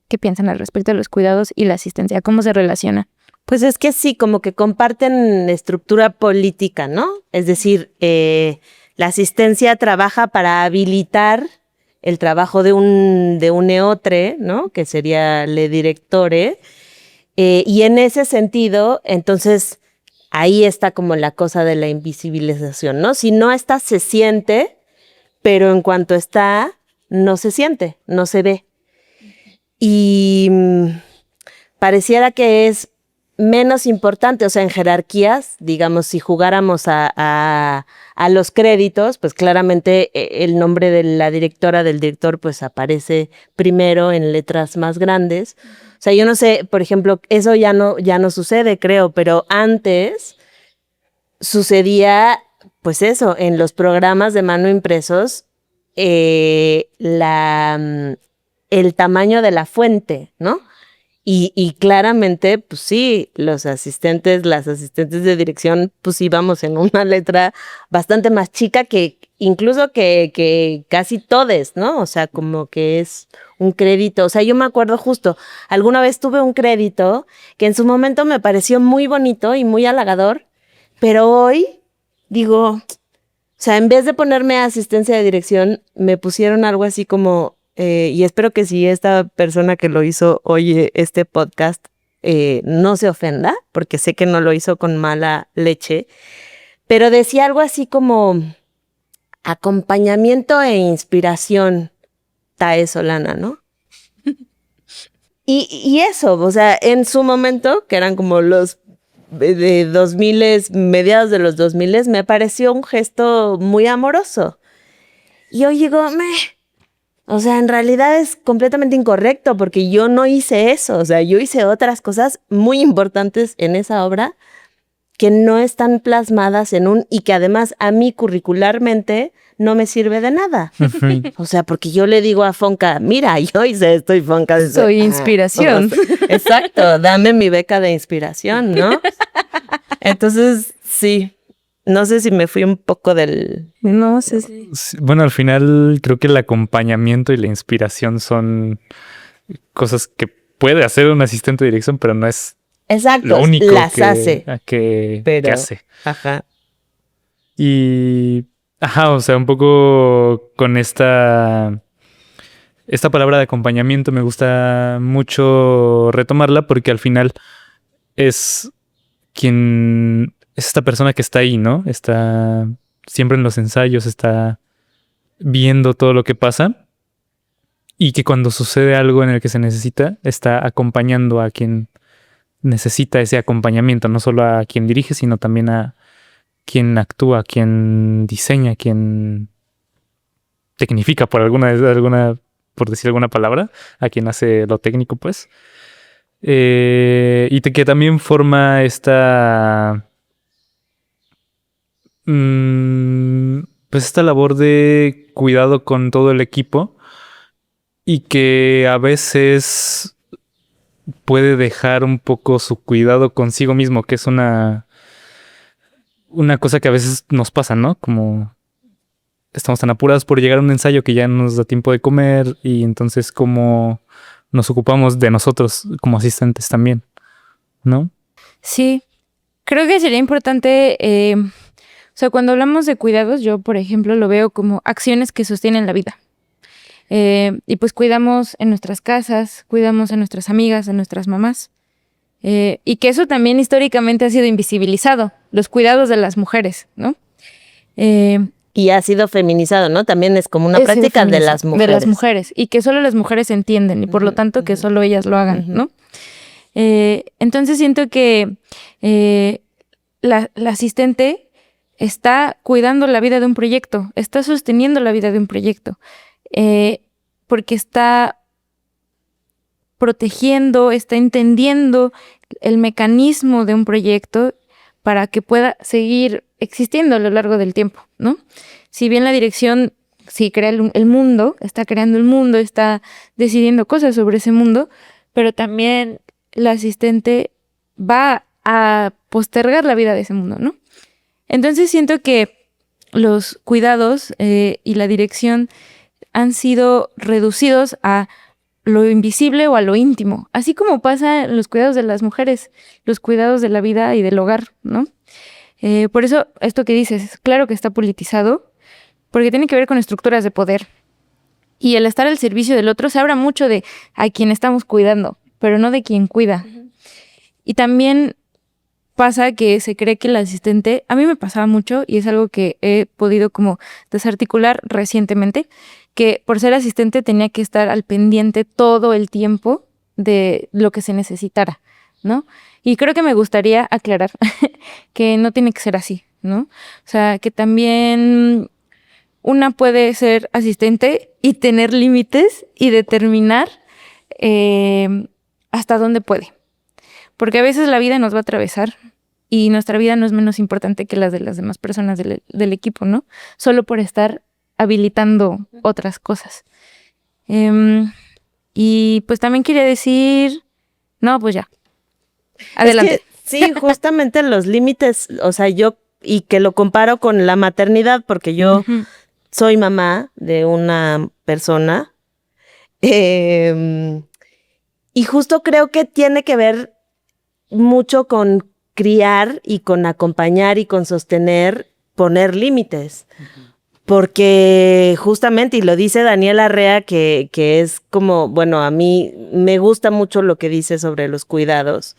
¿Qué piensan al respecto de los cuidados y la asistencia? ¿Cómo se relaciona? Pues es que sí, como que comparten estructura política, ¿no? Es decir, la asistencia trabaja para habilitar el trabajo de un EOTRE, ¿no? Que sería le directore. Y en ese sentido, entonces, ahí está como la cosa de la invisibilización, ¿no? Si no está, se siente, pero en cuanto está, no se siente, no se ve. Y pareciera que es menos importante, o sea, en jerarquías, digamos, si jugáramos a los créditos, pues claramente el nombre de la directora, del director, pues aparece primero en letras más grandes. O sea, yo no sé, por ejemplo, eso ya no sucede, creo, pero antes sucedía, pues eso, en los programas de mano impresos, el tamaño de la fuente, ¿no? Y claramente, pues sí, las asistentes de dirección, pues íbamos en una letra bastante más chica que incluso que casi todes, ¿no? O sea, como que es un crédito. O sea, yo me acuerdo justo, alguna vez tuve un crédito que en su momento me pareció muy bonito y muy halagador, pero hoy digo, o sea, en vez de ponerme asistencia de dirección, me pusieron algo así como... y espero que si esta persona que lo hizo oye este podcast, no se ofenda, porque sé que no lo hizo con mala leche, pero decía algo así como acompañamiento e inspiración, Tae Solana, ¿no? Y eso, o sea, en su momento, que eran como los de 2000, mediados de los 2000, me pareció un gesto muy amoroso. Y hoy digo, o sea, en realidad es completamente incorrecto porque yo no hice eso. O sea, yo hice otras cosas muy importantes en esa obra que no están plasmadas y que además a mí curricularmente no me sirve de nada. O sea, porque yo le digo a Fonca, mira, yo hice esto y Fonca dice, soy inspiración. Exacto, dame mi beca de inspiración, ¿no? Entonces, sí. No sé si me fui un poco del... No sé si... Bueno, al final creo que el acompañamiento y la inspiración son cosas que puede hacer un asistente de dirección, pero no es lo único que hace. Ajá. Y... o sea, un poco con esta palabra de acompañamiento me gusta mucho retomarla porque al final es quien... Es esta persona que está ahí, ¿no? Está siempre en los ensayos, está viendo todo lo que pasa y que cuando sucede algo en el que se necesita, está acompañando a quien necesita ese acompañamiento, no solo a quien dirige, sino también a quien actúa, quien diseña, quien tecnifica por por decir alguna palabra, a quien hace lo técnico, pues. Y que también forma pues esta labor de cuidado con todo el equipo y que a veces puede dejar un poco su cuidado consigo mismo, que es una cosa que a veces nos pasa, ¿no? Como estamos tan apurados por llegar a un ensayo que ya no nos da tiempo de comer y entonces como nos ocupamos de nosotros como asistentes también, ¿no? Sí, creo que sería importante... O sea, cuando hablamos de cuidados, yo, por ejemplo, lo veo como acciones que sostienen la vida. Y pues cuidamos en nuestras casas, cuidamos a nuestras amigas, a nuestras mamás. Y que eso también históricamente ha sido invisibilizado, los cuidados de las mujeres, ¿no? Y ha sido feminizado, ¿no? También es como una práctica de las mujeres. De las mujeres, y que solo las mujeres entienden, y por lo tanto que solo ellas lo hagan, ¿no? Entonces siento que la asistente está cuidando la vida de un proyecto, está sosteniendo la vida de un proyecto, porque está protegiendo, está entendiendo el mecanismo de un proyecto para que pueda seguir existiendo a lo largo del tiempo, ¿no? Si bien la dirección sí crea el mundo, está creando el mundo, está decidiendo cosas sobre ese mundo, pero también la asistente va a postergar la vida de ese mundo, ¿no? Entonces siento que los cuidados y la dirección han sido reducidos a lo invisible o a lo íntimo, así como pasa en los cuidados de las mujeres, los cuidados de la vida y del hogar, ¿no? Por eso esto que dices, claro que está politizado, porque tiene que ver con estructuras de poder. Y el estar al servicio del otro se habla mucho de a quien estamos cuidando, pero no de quien cuida. Y también pasa que se cree que el asistente, a mí me pasaba mucho y es algo que he podido como desarticular recientemente, que por ser asistente tenía que estar al pendiente todo el tiempo de lo que se necesitara, ¿no? Y creo que me gustaría aclarar que no tiene que ser así, ¿no? O sea, que también una puede ser asistente y tener límites y determinar hasta dónde puede. Porque a veces la vida nos va a atravesar y nuestra vida no es menos importante que las de las demás personas del equipo, ¿no? Solo por estar habilitando otras cosas. Y pues también quería decir, no, pues ya. Adelante. Es que, sí, justamente los límites, o sea, yo, y que lo comparo con la maternidad, porque yo soy mamá de una persona, y justo creo que tiene que ver mucho con criar y con acompañar y con sostener, poner límites. Porque justamente, y lo dice Daniel Arrea, que es como, bueno, a mí me gusta mucho lo que dice sobre los cuidados.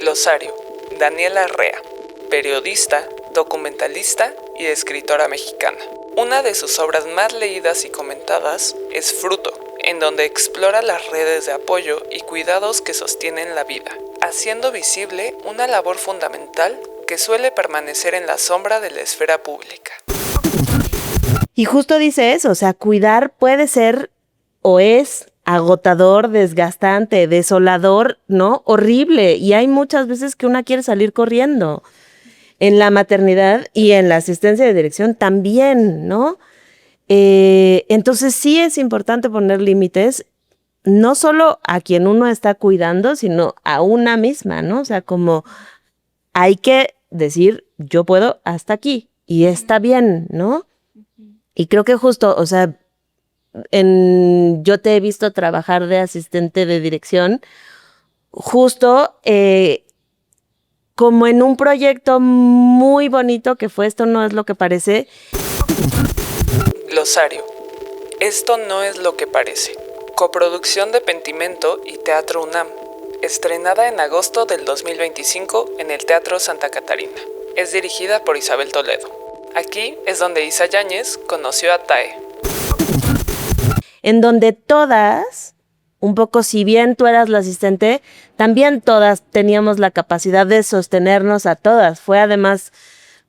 Glosario. Daniel Arrea, periodista, documentalista y escritora mexicana. Una de sus obras más leídas y comentadas es Fruto, en donde explora las redes de apoyo y cuidados que sostienen la vida, haciendo visible una labor fundamental que suele permanecer en la sombra de la esfera pública. Y justo dice eso, o sea, cuidar puede ser o es agotador, desgastante, desolador, ¿no? Horrible. Y hay muchas veces que una quiere salir corriendo. En la maternidad y en la asistencia de dirección también, ¿no? Entonces sí es importante poner límites, no solo a quien uno está cuidando, sino a una misma, ¿no? O sea, como hay que decir, yo puedo hasta aquí y está bien, ¿no? Y creo que justo, o sea, yo te he visto trabajar de asistente de dirección, justo como en un proyecto muy bonito que fue Esto no es lo que parece. Glosario. Esto no es lo que parece. Coproducción de Pentimento y Teatro UNAM. Estrenada en agosto del 2025 en el Teatro Santa Catarina. Es dirigida por Isabel Toledo. Aquí es donde Isa Yáñez conoció a Tae. En donde todas, un poco si bien tú eras la asistente, también todas teníamos la capacidad de sostenernos a todas. Fue además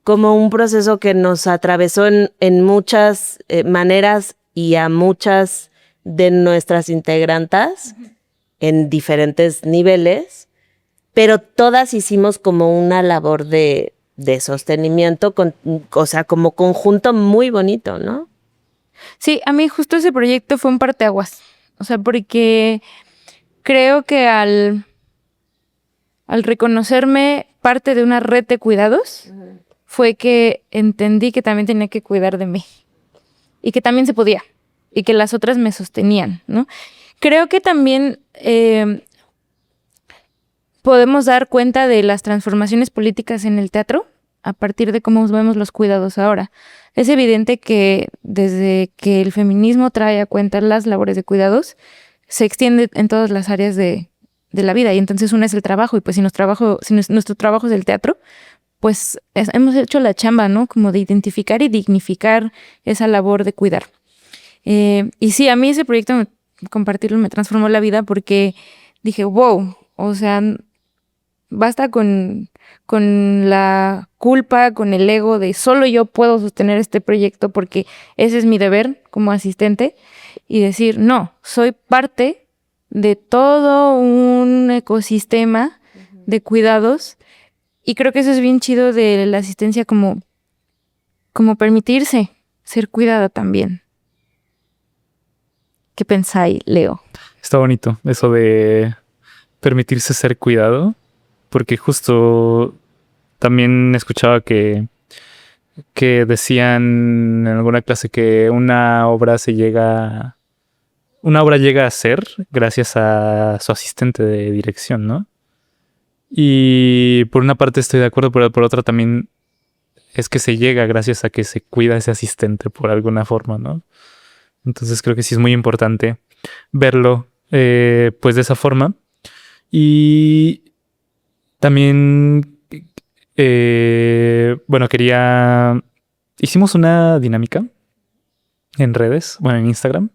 como un proceso que nos atravesó en muchas maneras y a muchas de nuestras integrantes en diferentes niveles, pero todas hicimos como una labor de sostenimiento, o sea, como conjunto muy bonito, ¿no? Sí, a mí justo ese proyecto fue un parteaguas, o sea, porque creo que al reconocerme parte de una red de cuidados, fue que entendí que también tenía que cuidar de mí y que también se podía y que las otras me sostenían, ¿no? Creo que también podemos dar cuenta de las transformaciones políticas en el teatro a partir de cómo vemos los cuidados ahora. Es evidente que desde que el feminismo trae a cuenta las labores de cuidados, se extiende en todas las áreas de la vida y entonces una es el trabajo y pues si nuestro trabajo es el teatro, pues hemos hecho la chamba, ¿no? Como de identificar y dignificar esa labor de cuidar. Y sí, a mí ese proyecto, compartirlo, me transformó la vida porque dije, wow, o sea, basta con la culpa, con el ego de solo yo puedo sostener este proyecto porque ese es mi deber como asistente y decir, no, soy parte de todo un ecosistema de cuidados Y creo que eso es bien chido de la asistencia, como permitirse ser cuidada también. ¿Qué pensáis, Leo? Está bonito eso de permitirse ser cuidado, porque justo también escuchaba que decían en alguna clase que una obra llega a ser gracias a su asistente de dirección, ¿no? Y por una parte estoy de acuerdo, pero por otra también es que se llega gracias a que se cuida ese asistente por alguna forma, ¿no? Entonces creo que sí es muy importante verlo pues de esa forma. Y también, bueno, hicimos una dinámica en redes, bueno, en Instagram,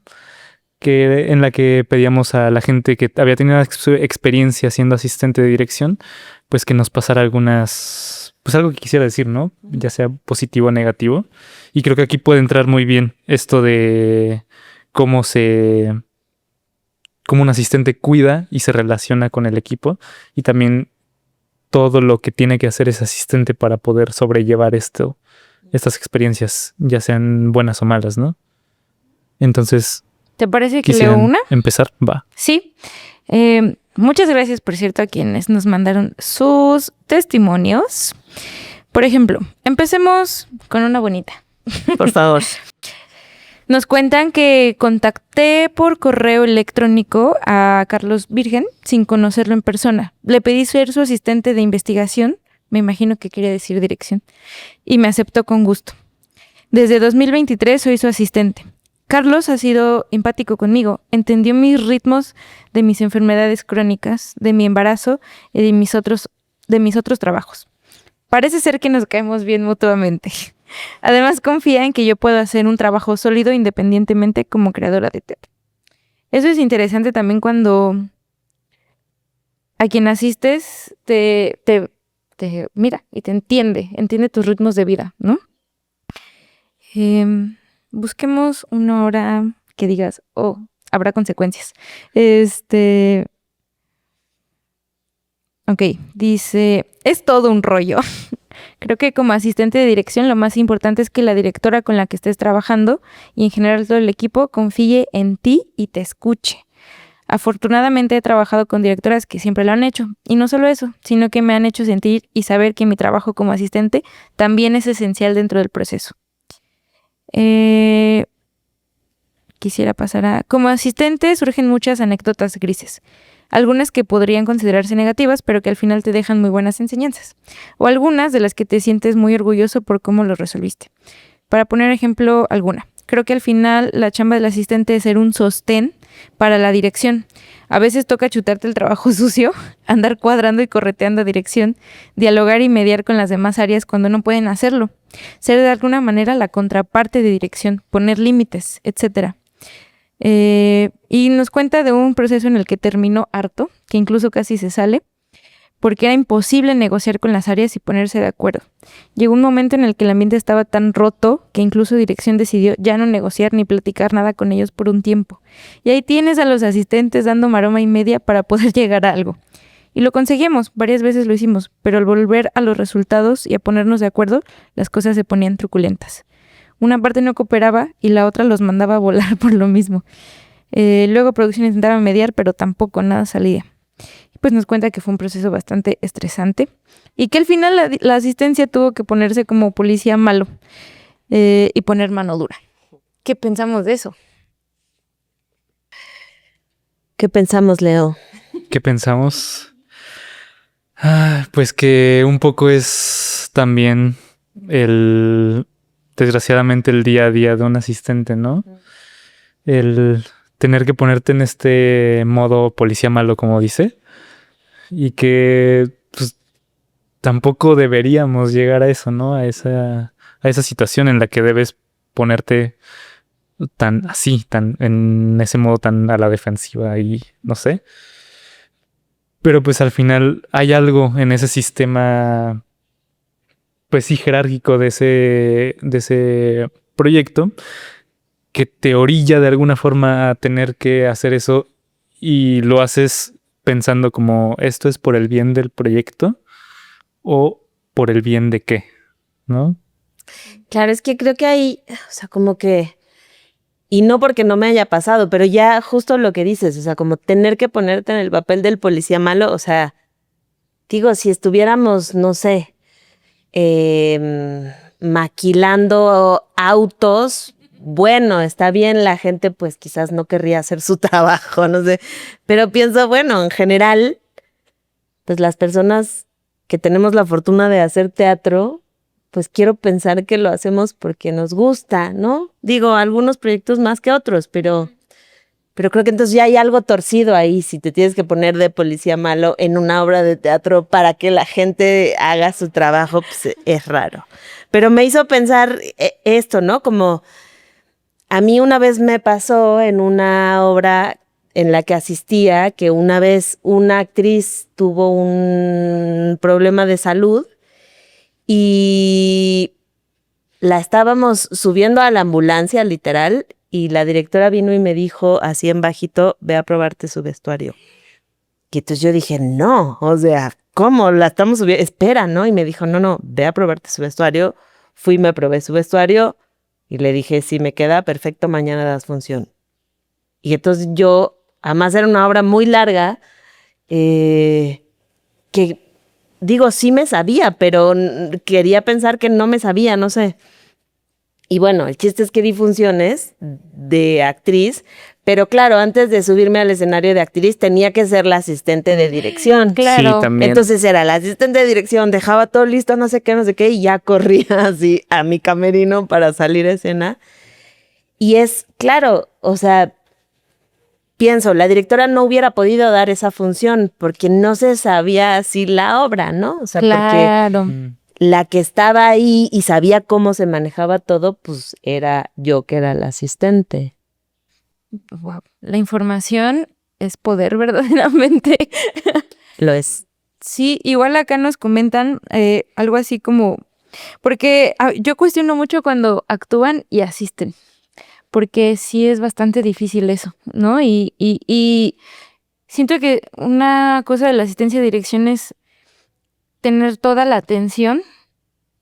en la que pedíamos a la gente que había tenido experiencia siendo asistente de dirección, pues que nos pasara pues algo que quisiera decir, ¿no? Ya sea positivo o negativo. Y creo que aquí puede entrar muy bien esto de cómo un asistente cuida y se relaciona con el equipo, y también todo lo que tiene que hacer ese asistente para poder sobrellevar estas experiencias, ya sean buenas o malas, ¿no? Entonces, ¿te parece que leo una? Empezar, va. Sí. Muchas gracias, por cierto, a quienes nos mandaron sus testimonios. Por ejemplo, empecemos con una bonita. Por favor. Nos cuentan que contacté por correo electrónico a Carlos Virgen sin conocerlo en persona. Le pedí ser su asistente de investigación, me imagino que quería decir dirección, y me aceptó con gusto. Desde 2023 soy su asistente. Carlos ha sido empático conmigo, entendió mis ritmos de mis enfermedades crónicas, de mi embarazo y de mis otros trabajos. Parece ser que nos caemos bien mutuamente. Además, confía en que yo puedo hacer un trabajo sólido independientemente como creadora de teatro. Eso es interesante también cuando a quien asistes te mira y te entiende tus ritmos de vida, ¿no? Busquemos una hora que digas, habrá consecuencias. Ok, dice, es todo un rollo. Creo que como asistente de dirección lo más importante es que la directora con la que estés trabajando y en general todo el equipo confíe en ti y te escuche. Afortunadamente he trabajado con directoras que siempre lo han hecho, y no solo eso, sino que me han hecho sentir y saber que mi trabajo como asistente también es esencial dentro del proceso. Quisiera pasar a... Como asistente surgen muchas anécdotas grises. Algunas que podrían considerarse negativas, pero que al final te dejan muy buenas enseñanzas. O algunas de las que te sientes muy orgulloso por cómo lo resolviste. Para poner ejemplo alguna. Creo que al final la chamba del asistente es ser un sostén para la dirección. A veces toca chutarte el trabajo sucio, andar cuadrando y correteando a dirección, dialogar y mediar con las demás áreas cuando no pueden hacerlo. Ser de alguna manera la contraparte de dirección, poner límites, etc. Y nos cuenta de un proceso en el que terminó harto, que incluso casi se sale, porque era imposible negociar con las áreas y ponerse de acuerdo. Llegó un momento en el que el ambiente estaba tan roto que incluso dirección decidió ya no negociar ni platicar nada con ellos por un tiempo. Y ahí tienes a los asistentes dando maroma y media para poder llegar a algo. Y lo conseguimos, varias veces lo hicimos, pero al volver a los resultados y a ponernos de acuerdo, las cosas se ponían truculentas. Una parte no cooperaba y la otra los mandaba a volar por lo mismo. Luego producción intentaba mediar, pero tampoco nada salía. Y pues nos cuenta que fue un proceso bastante estresante y que al final la asistencia tuvo que ponerse como policía malo y poner mano dura. ¿Qué pensamos de eso? ¿Qué pensamos, Leo? ¿Qué pensamos? Pues que un poco es también desgraciadamente el día a día de un asistente, ¿no? El tener que ponerte en este modo policía malo, como dice, y que pues tampoco deberíamos llegar a eso, ¿no? A esa situación en la que debes ponerte tan en ese modo tan a la defensiva y no sé. Pero pues al final hay algo en ese sistema, pues sí, jerárquico de ese proyecto que te orilla de alguna forma a tener que hacer eso, y lo haces pensando como esto es por el bien del proyecto o por el bien de qué, ¿no? Claro, es que creo que hay, o sea, como que, y no porque no me haya pasado, pero ya justo lo que dices, o sea, como tener que ponerte en el papel del policía malo, o sea, digo, si estuviéramos, no sé, maquilando autos, bueno, está bien, la gente pues quizás no querría hacer su trabajo, no sé, pero pienso, bueno, en general, pues las personas que tenemos la fortuna de hacer teatro, pues quiero pensar que lo hacemos porque nos gusta, ¿no? Digo, algunos proyectos más que otros, pero creo que entonces ya hay algo torcido ahí, si te tienes que poner de policía malo en una obra de teatro para que la gente haga su trabajo, pues es raro. Pero me hizo pensar esto, ¿no? Como a mí una vez me pasó en una obra en la que asistía que una vez una actriz tuvo un problema de salud y la estábamos subiendo a la ambulancia, literal, y la directora vino y me dijo así en bajito, ve a probarte su vestuario. Y entonces yo dije, no, o sea, ¿cómo? La estamos subiendo, espera, ¿no? Y me dijo, no, ve a probarte su vestuario. Fui, me probé su vestuario y le dije, si me queda perfecto, mañana das función. Y entonces yo, además era una obra muy larga, que digo, sí me sabía, pero quería pensar que no me sabía, no sé. Y bueno, el chiste es que di funciones de actriz, pero claro, antes de subirme al escenario de actriz tenía que ser la asistente de dirección. Claro. Sí, también. Entonces era la asistente de dirección, dejaba todo listo, no sé qué, y ya corría así a mi camerino para salir a escena. Y es, claro, o sea, pienso, la directora no hubiera podido dar esa función porque no se sabía así la obra, ¿no? O sea, Claro. porque la que estaba ahí y sabía cómo se manejaba todo, pues era yo que era la asistente. Wow. La información es poder, verdaderamente. Lo es. Sí, igual acá nos comentan algo así como, porque yo cuestiono mucho cuando actúan y asisten, porque sí es bastante difícil eso, ¿no? Y siento que una cosa de la asistencia de dirección es tener toda la atención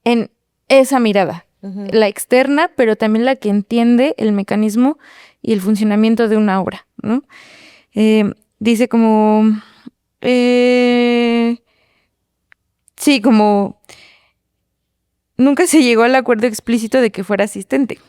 en esa mirada, la externa, pero también la que entiende el mecanismo y el funcionamiento de una obra, ¿no? Dice como... sí, como... Nunca se llegó al acuerdo explícito de que fuera asistente.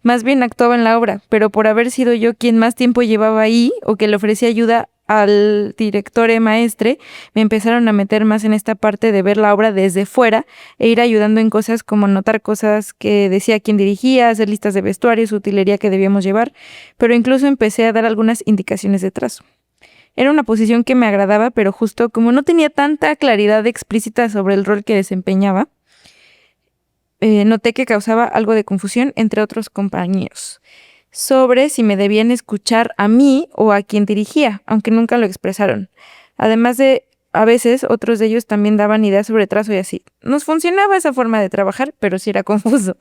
Más bien actuaba en la obra, pero por haber sido yo quien más tiempo llevaba ahí o que le ofrecía ayuda al director maestre, me empezaron a meter más en esta parte de ver la obra desde fuera e ir ayudando en cosas como notar cosas que decía quien dirigía, hacer listas de vestuarios, utilería que debíamos llevar, pero incluso empecé a dar algunas indicaciones de trazo. Era una posición que me agradaba, pero justo como no tenía tanta claridad explícita sobre el rol que desempeñaba, noté que causaba algo de confusión entre otros compañeros sobre si me debían escuchar a mí o a quien dirigía, aunque nunca lo expresaron. Además de, a veces, otros de ellos también daban ideas sobre trazo y así. Nos funcionaba esa forma de trabajar, pero sí era confuso.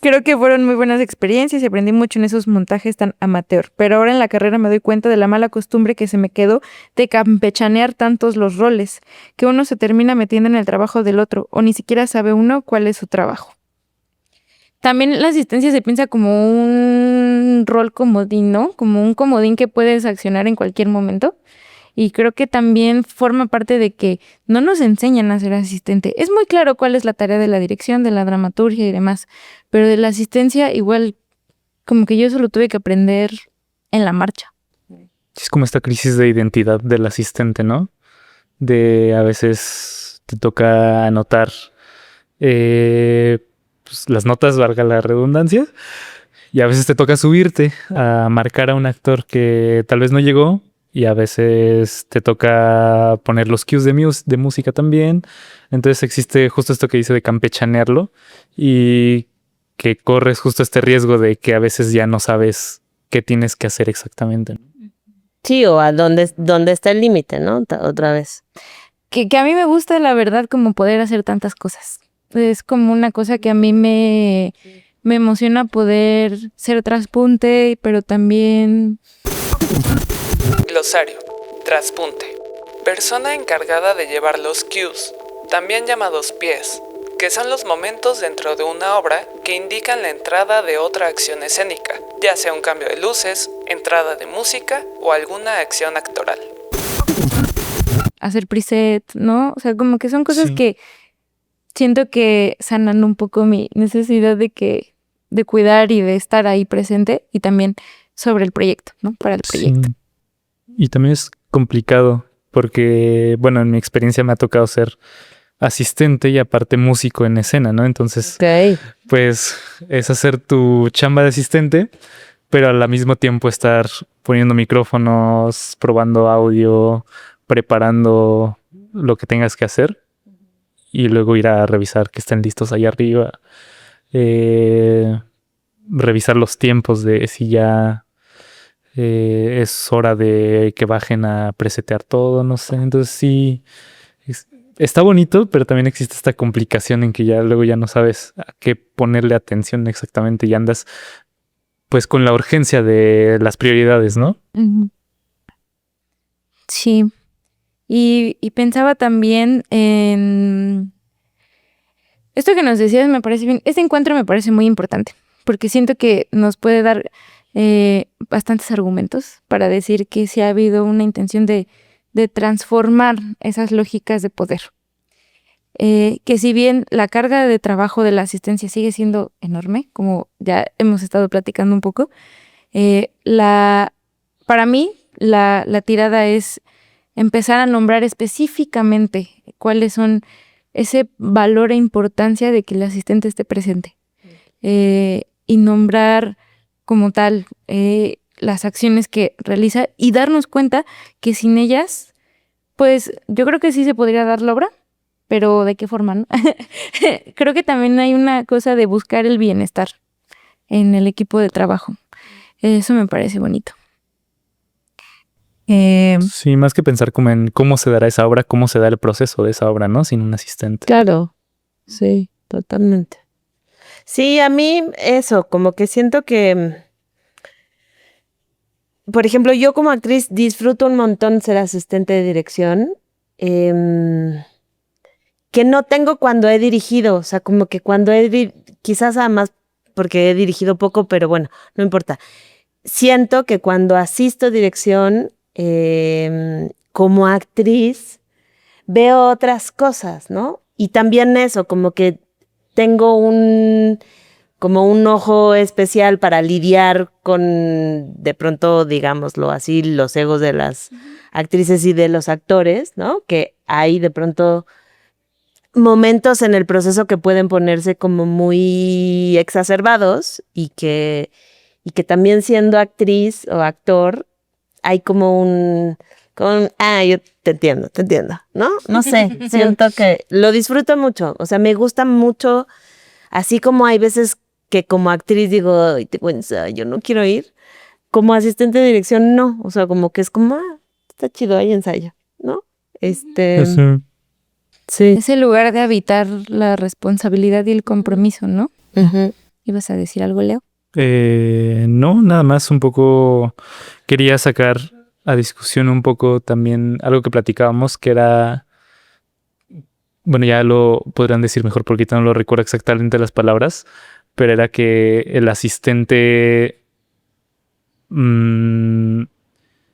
Creo que fueron muy buenas experiencias y aprendí mucho en esos montajes tan amateur, pero ahora en la carrera me doy cuenta de la mala costumbre que se me quedó de campechanear tantos los roles, que uno se termina metiendo en el trabajo del otro, o ni siquiera sabe uno cuál es su trabajo. También la asistencia se piensa como un rol comodín, ¿no? Como un comodín que puedes accionar en cualquier momento. Y creo que también forma parte de que no nos enseñan a ser asistente. Es muy claro cuál es la tarea de la dirección, de la dramaturgia y demás, pero de la asistencia igual como que yo eso lo tuve que aprender en la marcha. Es como esta crisis de identidad del asistente, ¿no? De a veces te toca anotar pues, las notas, valga la redundancia, y a veces te toca subirte a marcar a un actor que tal vez no llegó. Y a veces te toca poner los cues de música también. Entonces existe justo esto que dice de campechanearlo y que corres justo este riesgo de que a veces ya no sabes qué tienes que hacer exactamente. Sí, o a dónde está el límite, ¿no? Otra vez. Que a mí me gusta, la verdad, como poder hacer tantas cosas. Es como una cosa que a mí me emociona poder ser traspunte, pero también... Glosario. Traspunte. Persona encargada de llevar los cues, también llamados pies, que son los momentos dentro de una obra que indican la entrada de otra acción escénica, ya sea un cambio de luces, entrada de música o alguna acción actoral. Hacer preset, ¿no? O sea, como que son cosas que siento que sanan un poco mi necesidad de cuidar y de estar ahí presente, y también sobre el proyecto, ¿no? Para el proyecto. Sí. Y también es complicado porque, bueno, en mi experiencia me ha tocado ser asistente y aparte músico en escena, ¿no? Entonces, pues es hacer tu chamba de asistente, pero al mismo tiempo estar poniendo micrófonos, probando audio, preparando lo que tengas que hacer y luego ir a revisar que estén listos ahí arriba. Revisar los tiempos de si ya es hora de que bajen a presetear todo, no sé. Entonces sí, está bonito, pero también existe esta complicación en que ya luego ya no sabes a qué ponerle atención exactamente y andas pues con la urgencia de las prioridades, ¿no? Uh-huh. Sí. Y pensaba también en esto que nos decías, me parece bien. Este encuentro me parece muy importante, porque siento que nos puede dar bastantes argumentos para decir que sí ha habido una intención de transformar esas lógicas de poder. Que si bien la carga de trabajo de la asistencia sigue siendo enorme, como ya hemos estado platicando un poco, para mí la tirada es empezar a nombrar específicamente cuáles son ese valor e importancia de que el asistente esté presente. Y nombrar como tal las acciones que realiza y darnos cuenta que sin ellas, pues yo creo que sí se podría dar la obra, pero ¿de qué forma, no? Creo que también hay una cosa de buscar el bienestar en el equipo de trabajo. Eso me parece bonito. Sí, más que pensar como en cómo se dará esa obra, cómo se da el proceso de esa obra, ¿no? Sin un asistente. Claro, sí, totalmente. Sí, a mí eso, como que siento que, por ejemplo, yo como actriz disfruto un montón ser asistente de dirección, que no tengo cuando he dirigido, o sea, como que cuando quizás además porque he dirigido poco, pero bueno, no importa. Siento que cuando asisto a dirección, como actriz, veo otras cosas, ¿no? Y también eso, como que tengo como un ojo especial para lidiar con, de pronto, digámoslo así, los egos de las actrices y de los actores, ¿no? Que hay de pronto momentos en el proceso que pueden ponerse como muy exacerbados y que también siendo actriz o actor hay como yo te entiendo, ¿no? No sé, siento que lo disfruto mucho, o sea, me gusta mucho, así como hay veces que como actriz digo, ay, tengo ensayo, yo no quiero ir, como asistente de dirección no, o sea, como que es como, está chido, hay ensayo, ¿no? Sí. Ese lugar de habitar la responsabilidad y el compromiso, ¿no? Uh-huh. ¿Ibas a decir algo, Leo? No, nada más un poco quería sacar a discusión un poco también algo que platicábamos, que era, bueno, ya lo podrán decir mejor porque ahorita no lo recuerdo exactamente las palabras, pero era que el asistente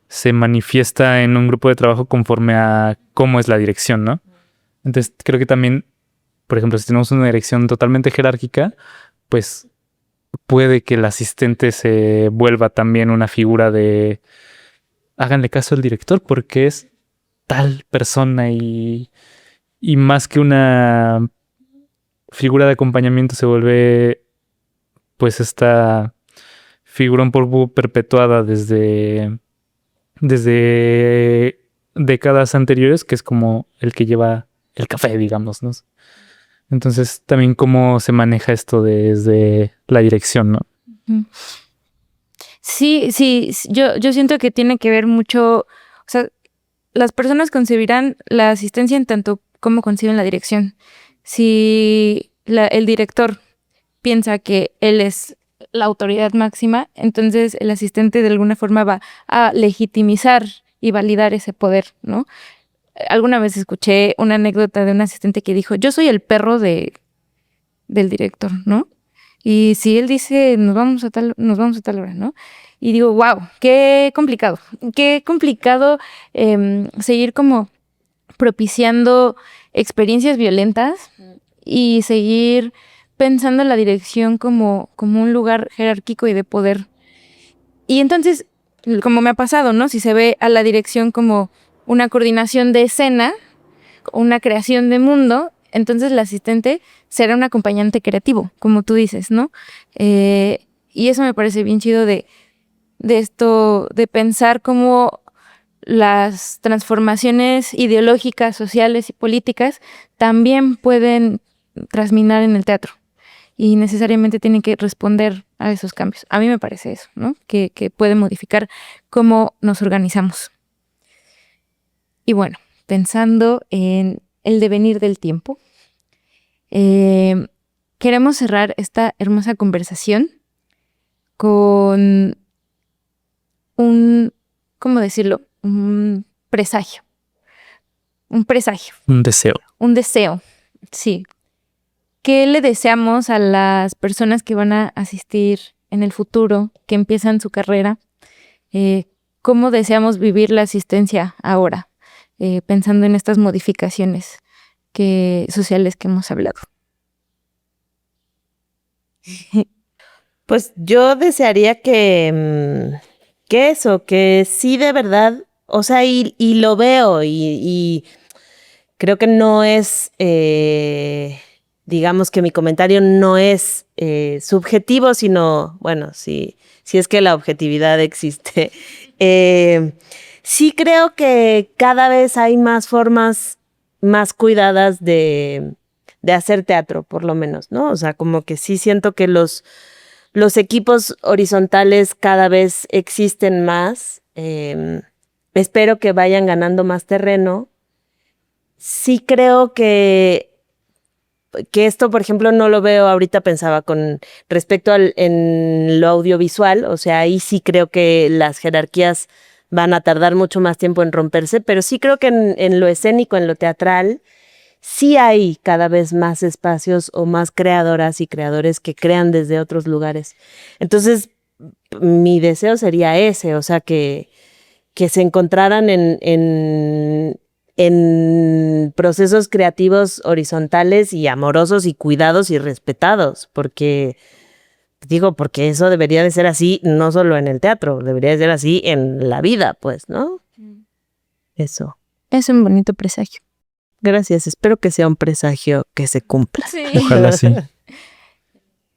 se manifiesta en un grupo de trabajo conforme a cómo es la dirección, ¿no? Entonces creo que también, por ejemplo, si tenemos una dirección totalmente jerárquica, pues puede que el asistente se vuelva también una figura de háganle caso al director porque es tal persona y más que una figura de acompañamiento se vuelve pues esta figura un poco perpetuada desde décadas anteriores, que es como el que lleva el café, digamos, ¿no? Entonces, también cómo se maneja esto desde la dirección, ¿no? Sí, yo siento que tiene que ver mucho, o sea, las personas concebirán la asistencia en tanto como conciben la dirección. Si el director piensa que él es la autoridad máxima, entonces el asistente de alguna forma va a legitimizar y validar ese poder, ¿no? alguna vez escuché una anécdota de un asistente que dijo, yo soy el perro del director, ¿no? Y si él dice, nos vamos a tal hora, ¿no? Y digo, wow, qué complicado seguir como propiciando experiencias violentas y seguir pensando en la dirección como un lugar jerárquico y de poder. Y entonces, como me ha pasado, ¿no? Si se ve a la dirección como una coordinación de escena, una creación de mundo, entonces el asistente será un acompañante creativo, como tú dices, ¿no? Y eso me parece bien chido de esto, de pensar cómo las transformaciones ideológicas, sociales y políticas también pueden trasminar en el teatro y necesariamente tienen que responder a esos cambios. A mí me parece eso, ¿no? Que puede modificar cómo nos organizamos. Y bueno, pensando en el devenir del tiempo, queremos cerrar esta hermosa conversación con ¿cómo decirlo? Un presagio. Un deseo, sí. ¿Qué le deseamos a las personas que van a asistir en el futuro, que empiezan su carrera? ¿Cómo deseamos vivir la asistencia ahora? Pensando en estas modificaciones sociales que hemos hablado. Pues yo desearía que sí de verdad, o sea, y lo veo y creo que no es, digamos que mi comentario no es subjetivo, sino, bueno, si es que la objetividad existe. Sí creo que cada vez hay más formas más cuidadas de hacer teatro, por lo menos, ¿no? O sea, como que sí siento que los equipos horizontales cada vez existen más. Espero que vayan ganando más terreno. Sí creo que esto, por ejemplo, no lo veo ahorita, pensaba con respecto en lo audiovisual, o sea, ahí sí creo que las jerarquías van a tardar mucho más tiempo en romperse, pero sí creo que en lo escénico, en lo teatral, sí hay cada vez más espacios o más creadoras y creadores que crean desde otros lugares. Entonces, mi deseo sería ese, o sea, que se encontraran en procesos creativos horizontales y amorosos y cuidados y respetados, porque eso debería de ser así, no solo en el teatro, debería de ser así en la vida, pues, ¿no? Eso. Es un bonito presagio. Gracias, espero que sea un presagio que se cumpla. Sí. Ojalá sí.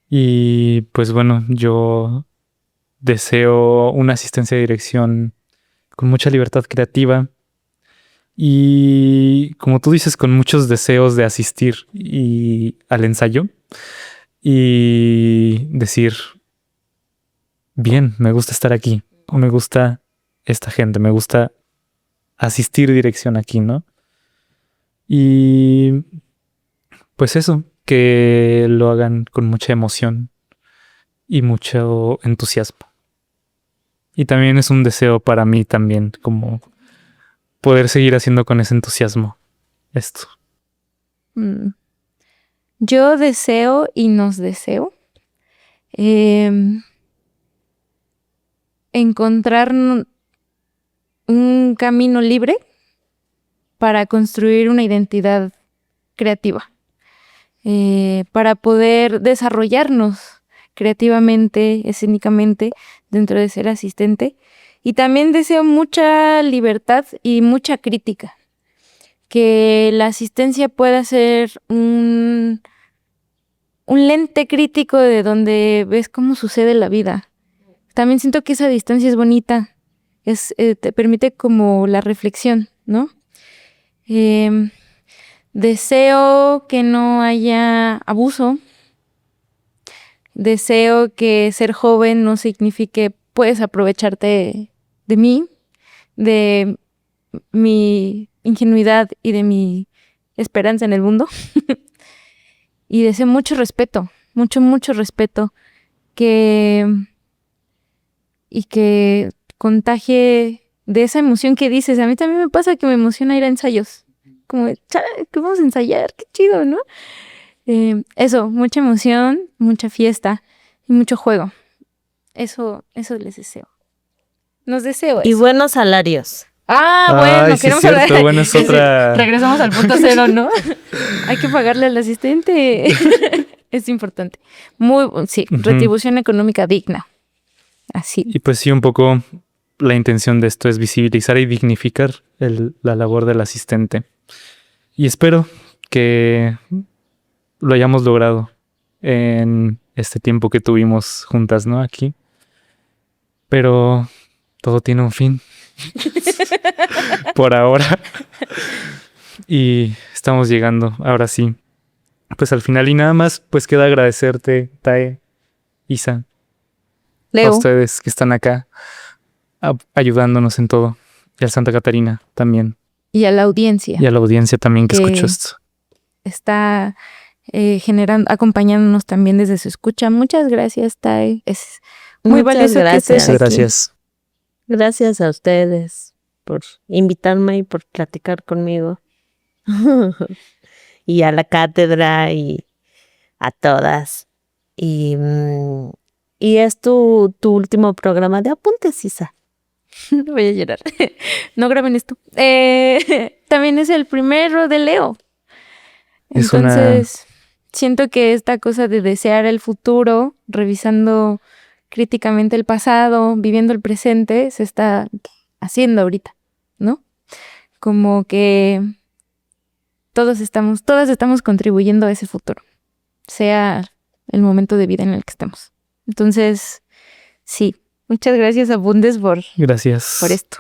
Y pues bueno, yo deseo una asistencia de dirección con mucha libertad creativa y, como tú dices, con muchos deseos de asistir al ensayo y decir, bien, me gusta estar aquí, o me gusta esta gente, me gusta asistir dirección aquí, ¿no? Y pues eso, que lo hagan con mucha emoción y mucho entusiasmo. Y también es un deseo para mí también, como poder seguir haciendo con ese entusiasmo esto. Yo deseo y nos deseo encontrar un camino libre para construir una identidad creativa, para poder desarrollarnos creativamente, escénicamente, dentro de ser asistente. Y también deseo mucha libertad y mucha crítica, que la asistencia pueda ser un lente crítico de donde ves cómo sucede la vida. También siento que esa distancia es bonita, te permite como la reflexión, ¿no? Deseo que no haya abuso. Deseo que ser joven no signifique puedes aprovecharte de mí, de mi ingenuidad y de mi esperanza en el mundo. Y deseo mucho respeto, mucho respeto, y que contagie de esa emoción que dices. A mí también me pasa que me emociona ir a ensayos. Como, que vamos a ensayar, qué chido, ¿no? Eso, mucha emoción, mucha fiesta y mucho juego. Eso les deseo. Nos deseo eso. Y buenos salarios. Bueno, sí, queremos cierto, hablar. bueno, es otra... Regresamos al punto cero, ¿no? Hay que pagarle al asistente. Es importante. Retribución económica digna. Así. Y pues sí, un poco la intención de esto es visibilizar y dignificar la labor del asistente. Y espero que lo hayamos logrado en este tiempo que tuvimos juntas, ¿no? Aquí. Pero todo tiene un fin. Por ahora. Y estamos llegando, ahora sí. Pues al final y nada más, pues queda agradecerte, Tae, Isa, Leo, a ustedes que están acá ayudándonos en todo. Y al Santa Catarina también. y a la audiencia. Y a la audiencia también que escuchó esto. Está acompañándonos también desde su escucha. Muchas gracias, Tae. Es muy valioso que estés aquí. Gracias. Gracias a ustedes por invitarme y por platicar conmigo. Y a la cátedra y a todas. Y es tu último programa de apuntes, Isa. Voy a llorar. No graben esto. También es el primero de Leo. Entonces, siento que esta cosa de desear el futuro, revisando críticamente el pasado, viviendo el presente, se está haciendo ahorita, ¿no? Como que todas estamos contribuyendo a ese futuro, sea el momento de vida en el que estemos. Entonces, sí, muchas gracias a Bundes por esto.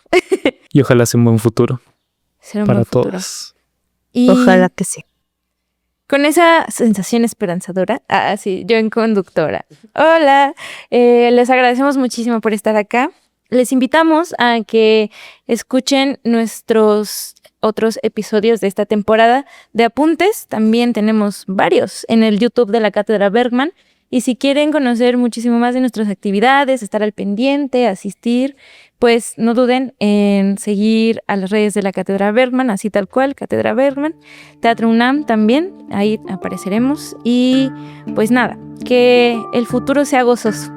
Y ojalá sea un buen futuro Será un para buen futuro. todas. Y ojalá que sí. con esa sensación esperanzadora, sí, yo en conductora. Hola, les agradecemos muchísimo por estar acá. Les invitamos a que escuchen nuestros otros episodios de esta temporada de Apuntes. También tenemos varios en el YouTube de la Cátedra Bergman. Y si quieren conocer muchísimo más de nuestras actividades, estar al pendiente, asistir, pues no duden en seguir a las redes de la Cátedra Bergman, así tal cual, Cátedra Bergman, Teatro UNAM también, ahí apareceremos. Y pues nada, que el futuro sea gozoso.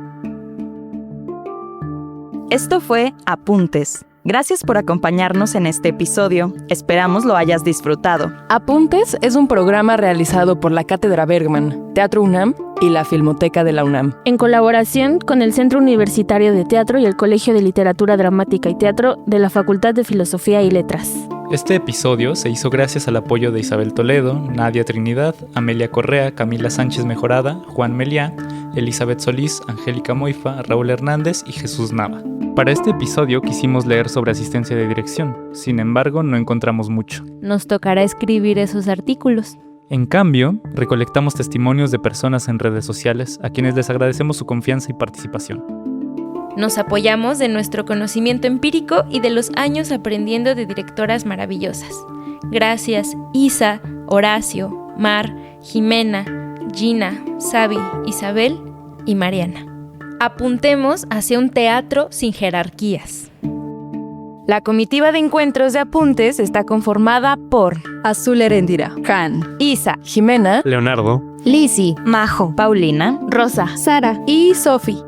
Esto fue Apuntes. Gracias por acompañarnos en este episodio. Esperamos lo hayas disfrutado. Apuntes es un programa realizado por la Cátedra Bergman, Teatro UNAM y la Filmoteca de la UNAM. En colaboración con el Centro Universitario de Teatro y el Colegio de Literatura Dramática y Teatro de la Facultad de Filosofía y Letras. Este episodio se hizo gracias al apoyo de Isabel Toledo, Nadia Trinidad, Amelia Correa, Camila Sánchez Mejorada, Juan Meliá, Elizabeth Solís, Angélica Moifa, Raúl Hernández y Jesús Nava. Para este episodio quisimos leer sobre asistencia de dirección, sin embargo no encontramos mucho. Nos tocará escribir esos artículos. En cambio, recolectamos testimonios de personas en redes sociales a quienes les agradecemos su confianza y participación. Nos apoyamos de nuestro conocimiento empírico y de los años aprendiendo de directoras maravillosas. Gracias, Isa, Horacio, Mar, Jimena, Gina, Sabi, Isabel y Mariana. Apuntemos hacia un teatro sin jerarquías. La comitiva de encuentros de apuntes está conformada por Azul Heréndira, Han, Isa, Jimena, Leonardo, Lizzy, Majo, Paulina, Rosa, Sara y Sofi.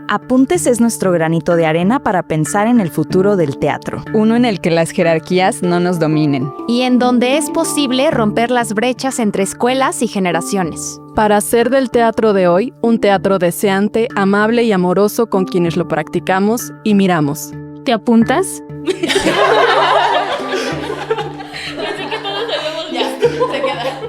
Apuntes es nuestro granito de arena para pensar en el futuro del teatro. Uno en el que las jerarquías no nos dominen. Y en donde es posible romper las brechas entre escuelas y generaciones. para hacer del teatro de hoy un teatro deseante, amable y amoroso con quienes lo practicamos y miramos. ¿Te apuntas? Pensé que todos sabíamos ya. Se queda.